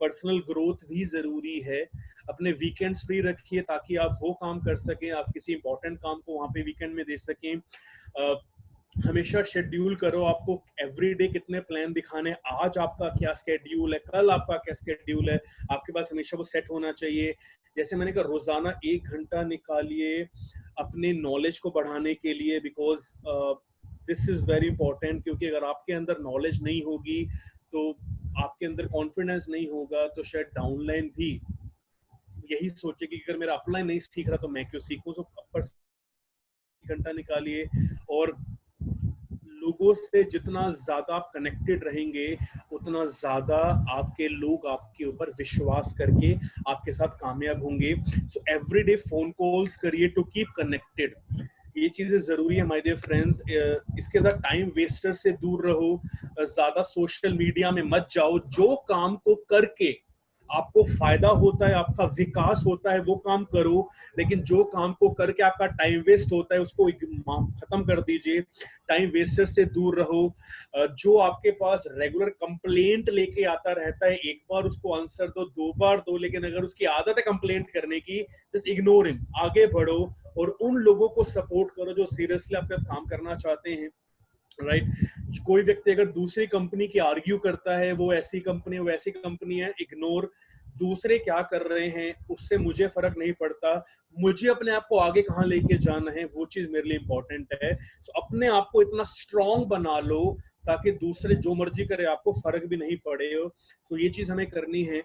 S2: पर्सनल ग्रोथ भी जरूरी है। अपने वीकेंड्स फ्री रखिए ताकि आप वो काम कर सकें, आप किसी इंपॉर्टेंट काम को वहां पे वीकेंड में दे सकें। हमेशा शेड्यूल करो, आपको एवरीडे कितने प्लान दिखाने, आज आपका क्या स्केड्यूल है, कल आपका क्या स्केड्यूल है, आपके पास हमेशा वो सेट होना चाहिए। जैसे मैंने कहा, रोजाना 1 घंटा निकालिए अपने नॉलेज को बढ़ाने के लिए, because this is very important. क्योंकि अगर आपके अंदर नॉलेज नहीं होगी तो आपके अंदर कॉन्फिडेंस नहीं होगा, तो शायद डाउनलाइन भी यही सोचे कि अगर मेरा अपलाइन नहीं सीख रहा तो मैं क्यों सीखूं। सो 1 घंटा निकालिए, और लोगों से जितना ज्यादा आप कनेक्टेड रहेंगे उतना ज्यादा आपके लोग आपके ऊपर विश्वास करके आपके साथ कामयाब होंगे। सो एवरीडे फोन कॉल्स करिए टू कीप कनेक्टेड। ये चीजें जरूरी है माय डियर फ्रेंड्स। इसके साथ टाइम वेस्टर से दूर रहो, ज्यादा सोशल मीडिया में मत जाओ। जो काम को करके आपको फायदा होता है, आपका विकास होता है, वो काम करो। लेकिन जो काम को करके आपका टाइम वेस्ट होता है उसको खत्म कर दीजिए। टाइम वेस्टर से दूर रहो। जो आपके पास रेगुलर कंप्लेंट लेके आता रहता है, एक बार उसको आंसर दो, 2 बार दो, लेकिन अगर उसकी आदत है कंप्लेंट करने की, जस्ट इग्नोर हिम, आगे बढ़ो और उन लोगों को सपोर्ट करो जो सीरियसली आपके साथ काम करना चाहते हैं। राइट कोई व्यक्ति अगर दूसरी कंपनी की आर्ग्यू करता है, वो ऐसी कंपनी है, वो ऐसी कंपनी है, इग्नोर। दूसरे क्या कर रहे हैं उससे मुझे फर्क नहीं पड़ता, मुझे अपने आप को आगे कहाँ लेके जाना है वो चीज मेरे लिए इंपॉर्टेंट है। सो अपने आप को इतना स्ट्रांग बना लो ताकि दूसरे जो मर्जी करे आपको फर्क भी नहीं पड़े। सो ये चीज हमें करनी है।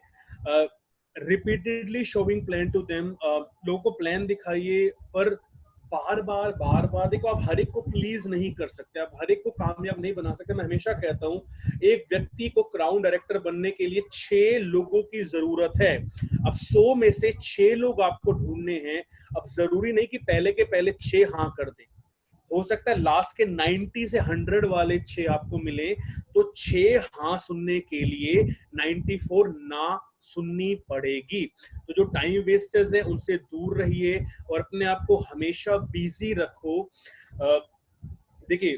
S2: Repeatedly showing plan to them, लोगों को प्लान दिखाइए, पर बार बार देखो, आप हर एक को प्लीज नहीं कर सकते, आप हर एक को कामयाब नहीं बना सकते। मैं हमेशा कहता हूं एक व्यक्ति को क्राउन डायरेक्टर बनने के लिए 6 लोगों की जरूरत है। अब 100 में से 6 लोग आपको ढूंढने हैं। अब जरूरी नहीं कि पहले के पहले 6 हाँ कर दें, हो सकता है लास्ट के 90 से 100 वाले 6 आपको मिले, तो 6 हाँ सुनने के लिए 94 ना सुननी पड़ेगी। तो जो टाइम वेस्टर्स हैं उनसे दूर रहिए और अपने आप को हमेशा बिजी रखो। देखिए,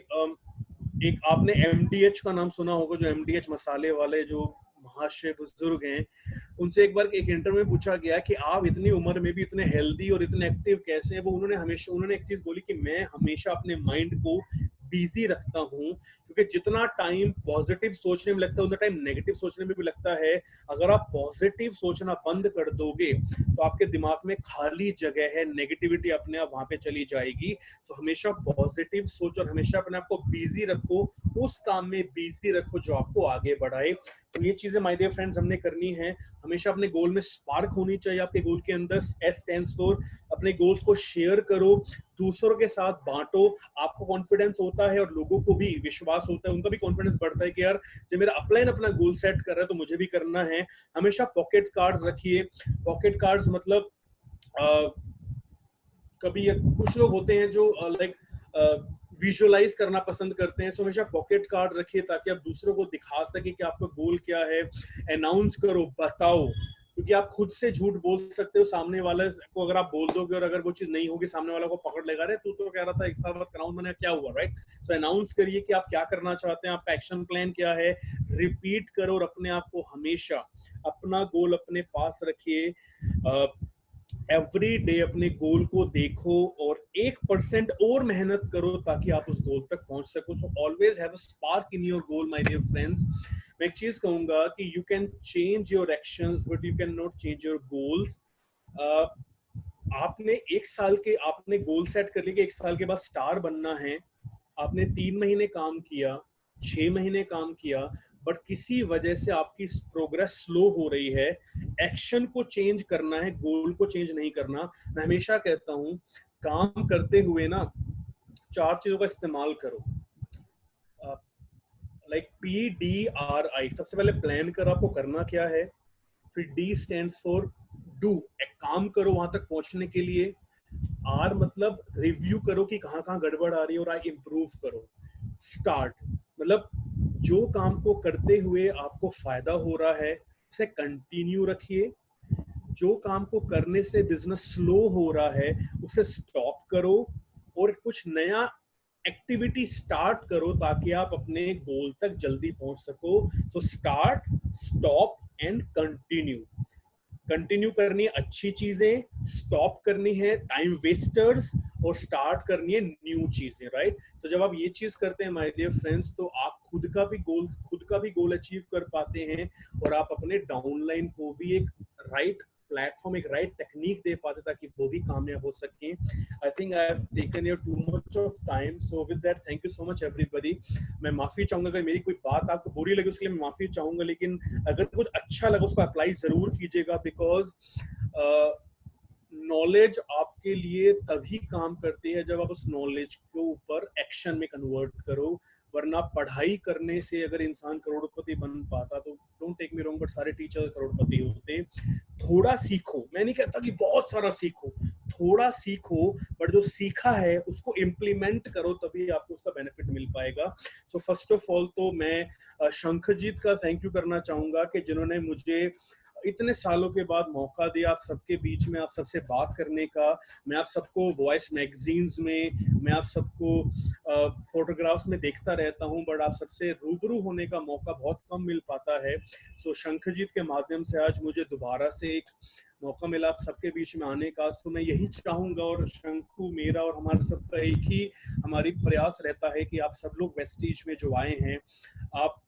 S2: एक आपने MDH का नाम सुना होगा, जो MDH मसाले वाले जो महाशय बुजुर्ग हैं, उनसे एक बार एक इंटरव्यू में पूछा गया कि आप इतनी उम्र में भी इतने हेल्दी और इतने एक्टिव कैसे हैं। वो उन्होंने एक चीज बोली कि मैं हमेशा अपने माइंड को बिजी रखता हूँ, क्योंकि जितना टाइम पॉजिटिव सोचने में लगता है उतना टाइम नेगेटिव सोचने में भी लगता है। अगर आप पॉजिटिव सोचना बंद कर दोगे तो आपके दिमाग में खाली जगह है, नेगेटिविटी अपने आप वहां पे चली जाएगी। सो हमेशा पॉजिटिव सोच और हमेशा अपने आप को बिजी रखो, उस काम में बिजी रखो जो आपको आगे बढ़ाए। तो ये चीजें माय डियर फ्रेंड्स हमने करनी है। हमेशा अपने गोल में स्पार्क होनी चाहिए आपके गोल के अंदर। S स्टैंड्स फॉर अपने गोल्स को शेयर करो, दूसरों के साथ बांटो। आपको कॉन्फिडेंस होता है और लोगों को भी विश्वास होता है, उनका भी कॉन्फिडेंस बढ़ता है कि यार जब मेरा अपलाइन अपना गोल सेट कर रहा है तो मुझे भी करना है। हमेशा पॉकेट कार्ड्स रखिए। पॉकेट कार्ड्स मतलब कभी कुछ लोग होते हैं जो लाइक विजुअलाइज करना पसंद करते हैं। सो हमेशा पॉकेट कार्ड रखिए ताकि आप दूसरों को दिखा सके कि आपका गोल क्या है। अनाउंस करो, बताओ, क्योंकि आप खुद से झूठ बोल सकते हो, सामने वाले को अगर आप बोल दोगे और अगर वो चीज नहीं होगी, सामने वाला को पकड़ लेगा, रे तू तो कह रहा था 1 साल बाद क्राउन बना, क्या हुआ, राइट। सो अनाउंस करिए कि आप क्या करना चाहते हैं, आपका एक्शन प्लान क्या है, रिपीट करो और अपने आप को हमेशा अपना गोल अपने पास रखिए। एवरी डे अपने गोल को देखो और 1% और मेहनत करो ताकि आप उस गोल तक पहुंच सको। So always have a spark in your goal my dear friends. मैं एक चीज कहूंगा कि you can change your actions but you can not change your goals. आपने 1 साल के आपने गोल सेट कर लिया कि 1 साल के बाद स्टार बनना है। आपने 3 महीने काम किया, 6 महीने काम किया, बट किसी वजह से आपकी प्रोग्रेस स्लो हो रही है। एक्शन को चेंज करना है, गोल को चेंज नहीं करना। मैं हमेशा कहता हूं काम करते हुए ना 4 चीजों का इस्तेमाल करो, लाइक PDRI। सबसे पहले प्लान करो आपको करना क्या है, फिर D स्टैंड्स फॉर डू, एक काम करो वहां तक पहुंचने के लिए। R मतलब रिव्यू करो कि कहाँ कहाँ गड़बड़ आ रही है और I इम्प्रूव करो। स्टार्ट मतलब जो काम को करते हुए आपको फायदा हो रहा है उसे कंटिन्यू रखिए। जो काम को करने से बिजनेस स्लो हो रहा है उसे स्टॉप करो और कुछ नया एक्टिविटी स्टार्ट करो ताकि आप अपने गोल तक जल्दी पहुंच सको। So start, stop and continue. Continue करनी है अच्छी चीजें, स्टॉप करनी है टाइम वेस्टर्स और स्टार्ट करनी है न्यू चीजें, राइट। तो जब आप ये चीज करते हैं माय डियर फ्रेंड्स तो आप खुद का भी गोल अचीव कर पाते हैं और आप अपने डाउनलाइन को भी एक राइट प्लेटफॉर्म, एक राइट टेक्निक दे पाते ताकि वो भी कामयाब हो सके। I think I have taken your too much of time, so with that thank you so much everybody. मैं माफी चाहूंगा अगर मेरी कोई बात आपको बुरी लगी उसके लिए मैं माफी चाहूंगा, लेकिन अगर कुछ अच्छा लगा उसको अप्लाई जरूर कीजिएगा, बिकॉज नॉलेज आपके लिए तभी काम करती है जब आप उस नॉलेज को ऊपर एक्शन में कन्वर्ट करो, वरना पढ़ाई करने से अगर इंसान करोड़पति बन पाता तो don't take me wrong but सारे टीचर करोड़पति होते। थोड़ा सीखो, मैं नहीं कहता कि बहुत सारा सीखो, थोड़ा सीखो, बट जो सीखा है उसको इम्प्लीमेंट करो, तभी आपको उसका बेनिफिट मिल पाएगा। सो फर्स्ट ऑफ ऑल तो मैं शंखजीत का थैंक यू करना चाहूंगा कि जिन्होंने मुझे इतने सालों के बाद मौका दिया आप सबके बीच में आप सबसे बात करने का। मैं आप सबको वॉइस मैगजीन्स में, मैं आप सबको फोटोग्राफ्स में देखता रहता हूं, बट आप सबसे रूबरू होने का मौका बहुत कम मिल पाता है। सो शंखजीत के माध्यम से आज मुझे दोबारा से एक मौका मिला आप सबके बीच में आने का। सो मैं यही चाहूंगा, और शंकु मेरा और हमारा सबका एक ही हमारी प्रयास रहता है कि आप सब लोग वेस्टीज में जो आए हैं, आप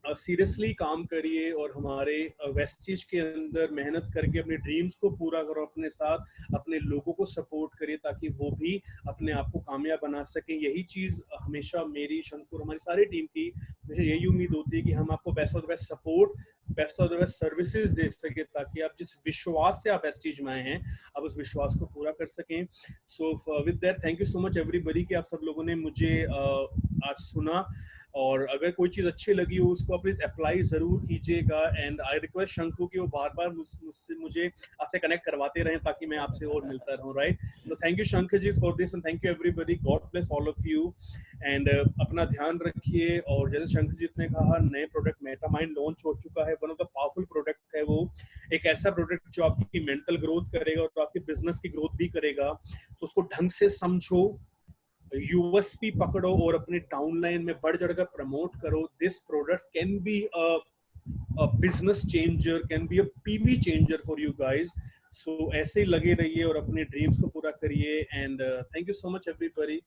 S2: सीरियसली काम करिए और हमारे वेस्टीज के अंदर मेहनत करके अपने ड्रीम्स को पूरा करो, अपने साथ अपने लोगों को सपोर्ट करिए ताकि वो भी अपने आप को कामयाब बना सकें। यही चीज़ हमेशा मेरी, शंकुर, हमारी सारी टीम की मुझे यही उम्मीद होती है कि हम आपको best of the best support, best of the best services दे सके, ताकि आप जिस विश्वास से आप वेस्टीज में आए हैं आप उस विश्वास को पूरा कर सकें। So with that thank you so much everybody कि आप सब लोगों ने मुझे आज सुना, और अगर कोई चीज अच्छी लगी हो उसको प्लीज अप्लाई जरूर कीजिएगा। एंड आई रिक्वेस्ट शंकु कि वो बार बार मुझसे मुझे आपसे कनेक्ट करवाते रहें ताकि मैं आपसे और मिलता रहूं, right? So thank you Shankar ji for this, and thank you everybody, God bless all of you. And अपना ध्यान रखिए। और जैसे शंकर जी ने कहा, नए प्रोडक्ट मेटामाइंड लॉन्च हो चुका है। One of the powerful product है वो, एक ऐसा प्रोडक्ट जो आपकी मेंटल ग्रोथ करेगा और आपकी बिजनेस की ग्रोथ भी करेगा। तो उसको ढंग से समझो, यूएसपी पकड़ो और अपने डाउनलाइन में बढ़ चढ़कर प्रमोट करो। This product can be a business changer, can be a PV changer for you guys. So ऐसे ही लगे रहिए और अपने ड्रीम्स को पूरा करिए। And thank you so much everybody,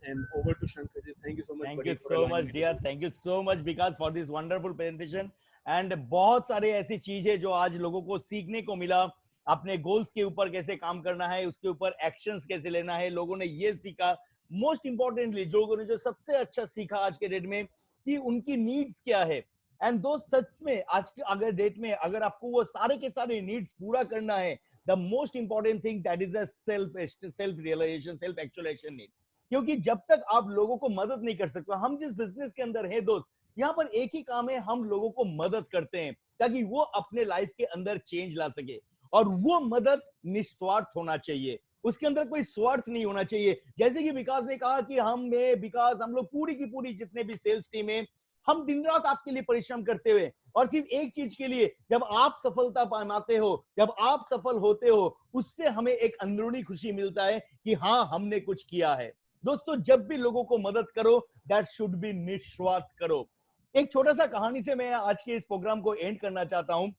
S2: and over to Shankar ji. Thank you so much.
S1: Thank you so much dear, thank you so much Vikas for this wonderful presentation. And बहुत सारे ऐसी चीजें जो आज लोगों को सीखने को मिला, अपने गोल्स के ऊपर कैसे काम करना है, उसके ऊपर एक्शंस कैसे लेना है, लोगों ने ये सीखा। मोस्ट इंपॉर्टेंटली लोगों ने जो सबसे अच्छा सीखा आज के डेट में कि उनकी नीड्स क्या है। एंड दो सच में आज के अगर डेट में अगर आपको वो सारे के सारे नीड्स पूरा करना है, the most important thing that is a self realization, self actualization need. क्योंकि जब तक आप लोगों को मदद नहीं कर सकते, हम जिस बिजनेस के अंदर हैं दोस्त, यहाँ पर एक ही काम है, हम लोगों को मदद करते हैं ताकि वो अपने लाइफ के अंदर चेंज ला सके। और वो मदद निस्वार्थ होना चाहिए, उसके अंदर कोई स्वार्थ नहीं होना चाहिए। जैसे कि विकास ने कहा कि हम लोग पूरी की पूरी जितने भी सेल्स टीम है, हम दिन रात आपके लिए परिश्रम करते हुए, और सिर्फ एक चीज के लिए, जब आप सफलता पाते हो, जब आप सफल होते हो, उससे हमें एक अंदरूनी खुशी मिलता है कि हाँ, हमने कुछ किया है। दोस्तों, जब भी लोगों को मदद करो, दैट शुड बी निस्वार्थ करो। एक छोटा सा कहानी से मैं आज के इस प्रोग्राम को एंड करना चाहता हूं।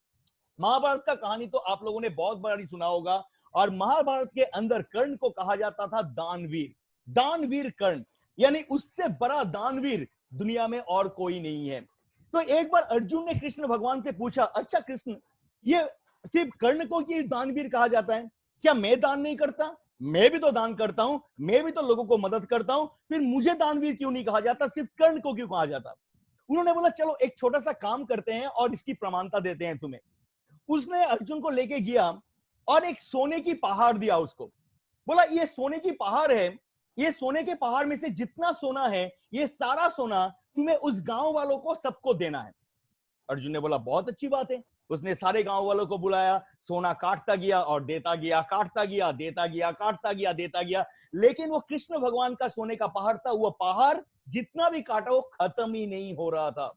S1: महाभारत का कहानी तो आप लोगों ने बहुत बार सुना होगा, और महाभारत के अंदर कर्ण को कहा जाता था दानवीर। दानवीर कर्ण, यानी उससे बड़ा दानवीर दुनिया में और कोई नहीं है। तो एक बार अर्जुन ने कृष्ण भगवान से पूछा, अच्छा कृष्ण, ये सिर्फ कर्ण को ही दानवीर कहा जाता है, क्या मैं दान नहीं करता? मैं भी तो दान करता हूं, मैं भी तो लोगों को मदद करता हूं, फिर मुझे दानवीर क्यों नहीं कहा जाता, सिर्फ कर्ण को क्यों कहा जाता? उन्होंने बोला, चलो एक छोटा सा काम करते हैं और इसकी प्रमाणता देते हैं तुम्हें। उसने अर्जुन को लेके गया और एक सोने की पहाड़ दिया उसको। बोला, ये सोने की पहाड़ है, ये सोने के पहाड़ में से जितना सोना है, ये सारा सोना तुम्हें उस गांव वालों को सबको देना है। अर्जुन ने बोला, बहुत अच्छी बात है। उसने सारे गांव वालों को बुलाया, सोना काटता गया और देता गया, काटता गया, देता गया, काटता गया, देता गया। लेकिन वो कृष्ण भगवान का सोने का पहाड़ था, वो पहाड़ जितना भी काटा वो खत्म ही नहीं हो रहा था।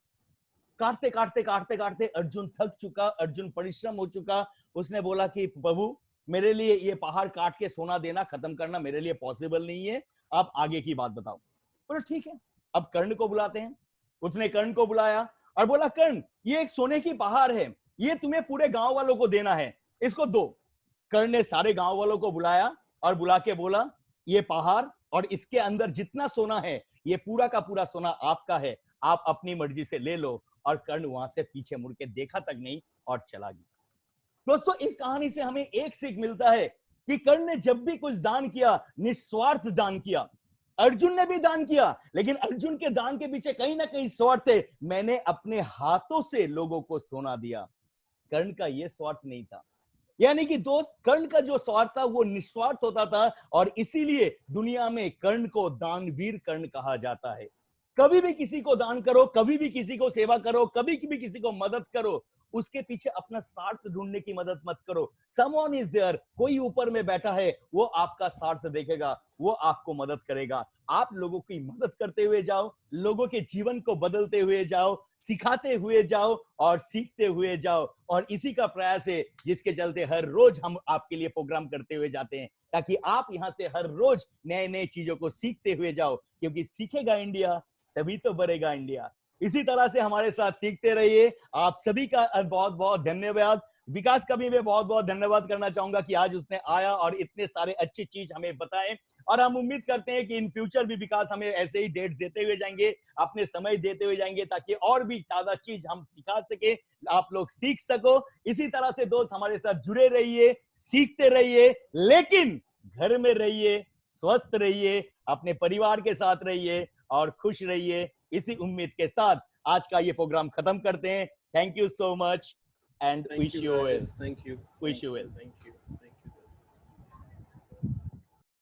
S1: काटते काटते काटते काटते अर्जुन थक चुका, अर्जुन परिश्रम हो चुका। उसने बोला कि प्रभु, मेरे लिए ये पहाड़ काट के सोना देना, खत्म करना मेरे लिए पॉसिबल नहीं है, आप आगे की बात बताओ। बोला ठीक है, अब कर्ण को बुलाते हैं। उसने कर्ण को बुलाया और बोला, कर्ण, ये एक सोने की पहाड़ है, ये तुम्हें पूरे गांव वालों को देना है, इसको दो। कर्ण ने सारे गांव वालों को बुलाया और बुला के बोला, ये पहाड़ और इसके अंदर जितना सोना है, ये पूरा का पूरा सोना आपका है, आप अपनी मर्जी से ले लो। और कर्ण वहां से पीछे मुड़ के देखा तक नहीं और चला गया। दोस्तों, इस कहानी से हमें एक सीख मिलता है कि कर्ण ने जब भी कुछ दान किया, निस्वार्थ दान किया। अर्जुन ने भी दान किया, लेकिन अर्जुन के दान के पीछे कहीं ना कहीं स्वार्थ है, मैंने अपने हाथों से लोगों को सोना दिया। कर्ण का यह स्वार्थ नहीं था। यानी कि दोस्त, कर्ण का जो स्वार्थ था वो निस्वार्थ होता था, और इसीलिए दुनिया में कर्ण को दानवीर कर्ण कहा जाता है। कभी भी किसी को दान करो, कभी भी किसी को सेवा करो, कभी भी किसी को मदद करो, उसके पीछे अपना स्वार्थ ढूंढने की मदद मत करो। समवन इज देयर, कोई ऊपर में बैठा है, वो आपका स्वार्थ देखेगा, वो आपको मदद करेगा। आप लोगों की मदद करते हुए जाओ, लोगों के जीवन को बदलते हुए जाओ, सिखाते हुए जाओ और सीखते हुए जाओ। और इसी का प्रयास है जिसके चलते हर रोज हम आपके लिए प्रोग्राम करते हुए जाते हैं, ताकि आप यहाँ से हर रोज नए नए चीजों को सीखते हुए जाओ, क्योंकि सीखेगा इंडिया तभी तो बढ़ेगा इंडिया। इसी तरह से हमारे साथ सीखते रहिए। आप सभी का बहुत बहुत धन्यवाद। विकास का भी मैं बहुत बहुत धन्यवाद करना चाहूंगा कि आज उसने आया और इतने सारे अच्छी चीज हमें बताए। और हम उम्मीद करते हैं कि इन फ्यूचर भी विकास हमें ऐसे ही डेट देते हुए जाएंगे, अपने समय देते हुए जाएंगे, ताकि और भी ज्यादा चीज हम सिखा सके, आप लोग सीख सको। इसी तरह से दोस्त हमारे साथ जुड़े रहिए, सीखते रहिए, लेकिन घर में रहिए, स्वस्थ रहिए, अपने परिवार के साथ रहिए और खुश रहिए। इसी उम्मीद के साथ आज का ये प्रोग्राम खत्म करते हैं। Thank you so much and wish you well.
S2: Thank you.
S1: Wish you well.
S2: Thank you.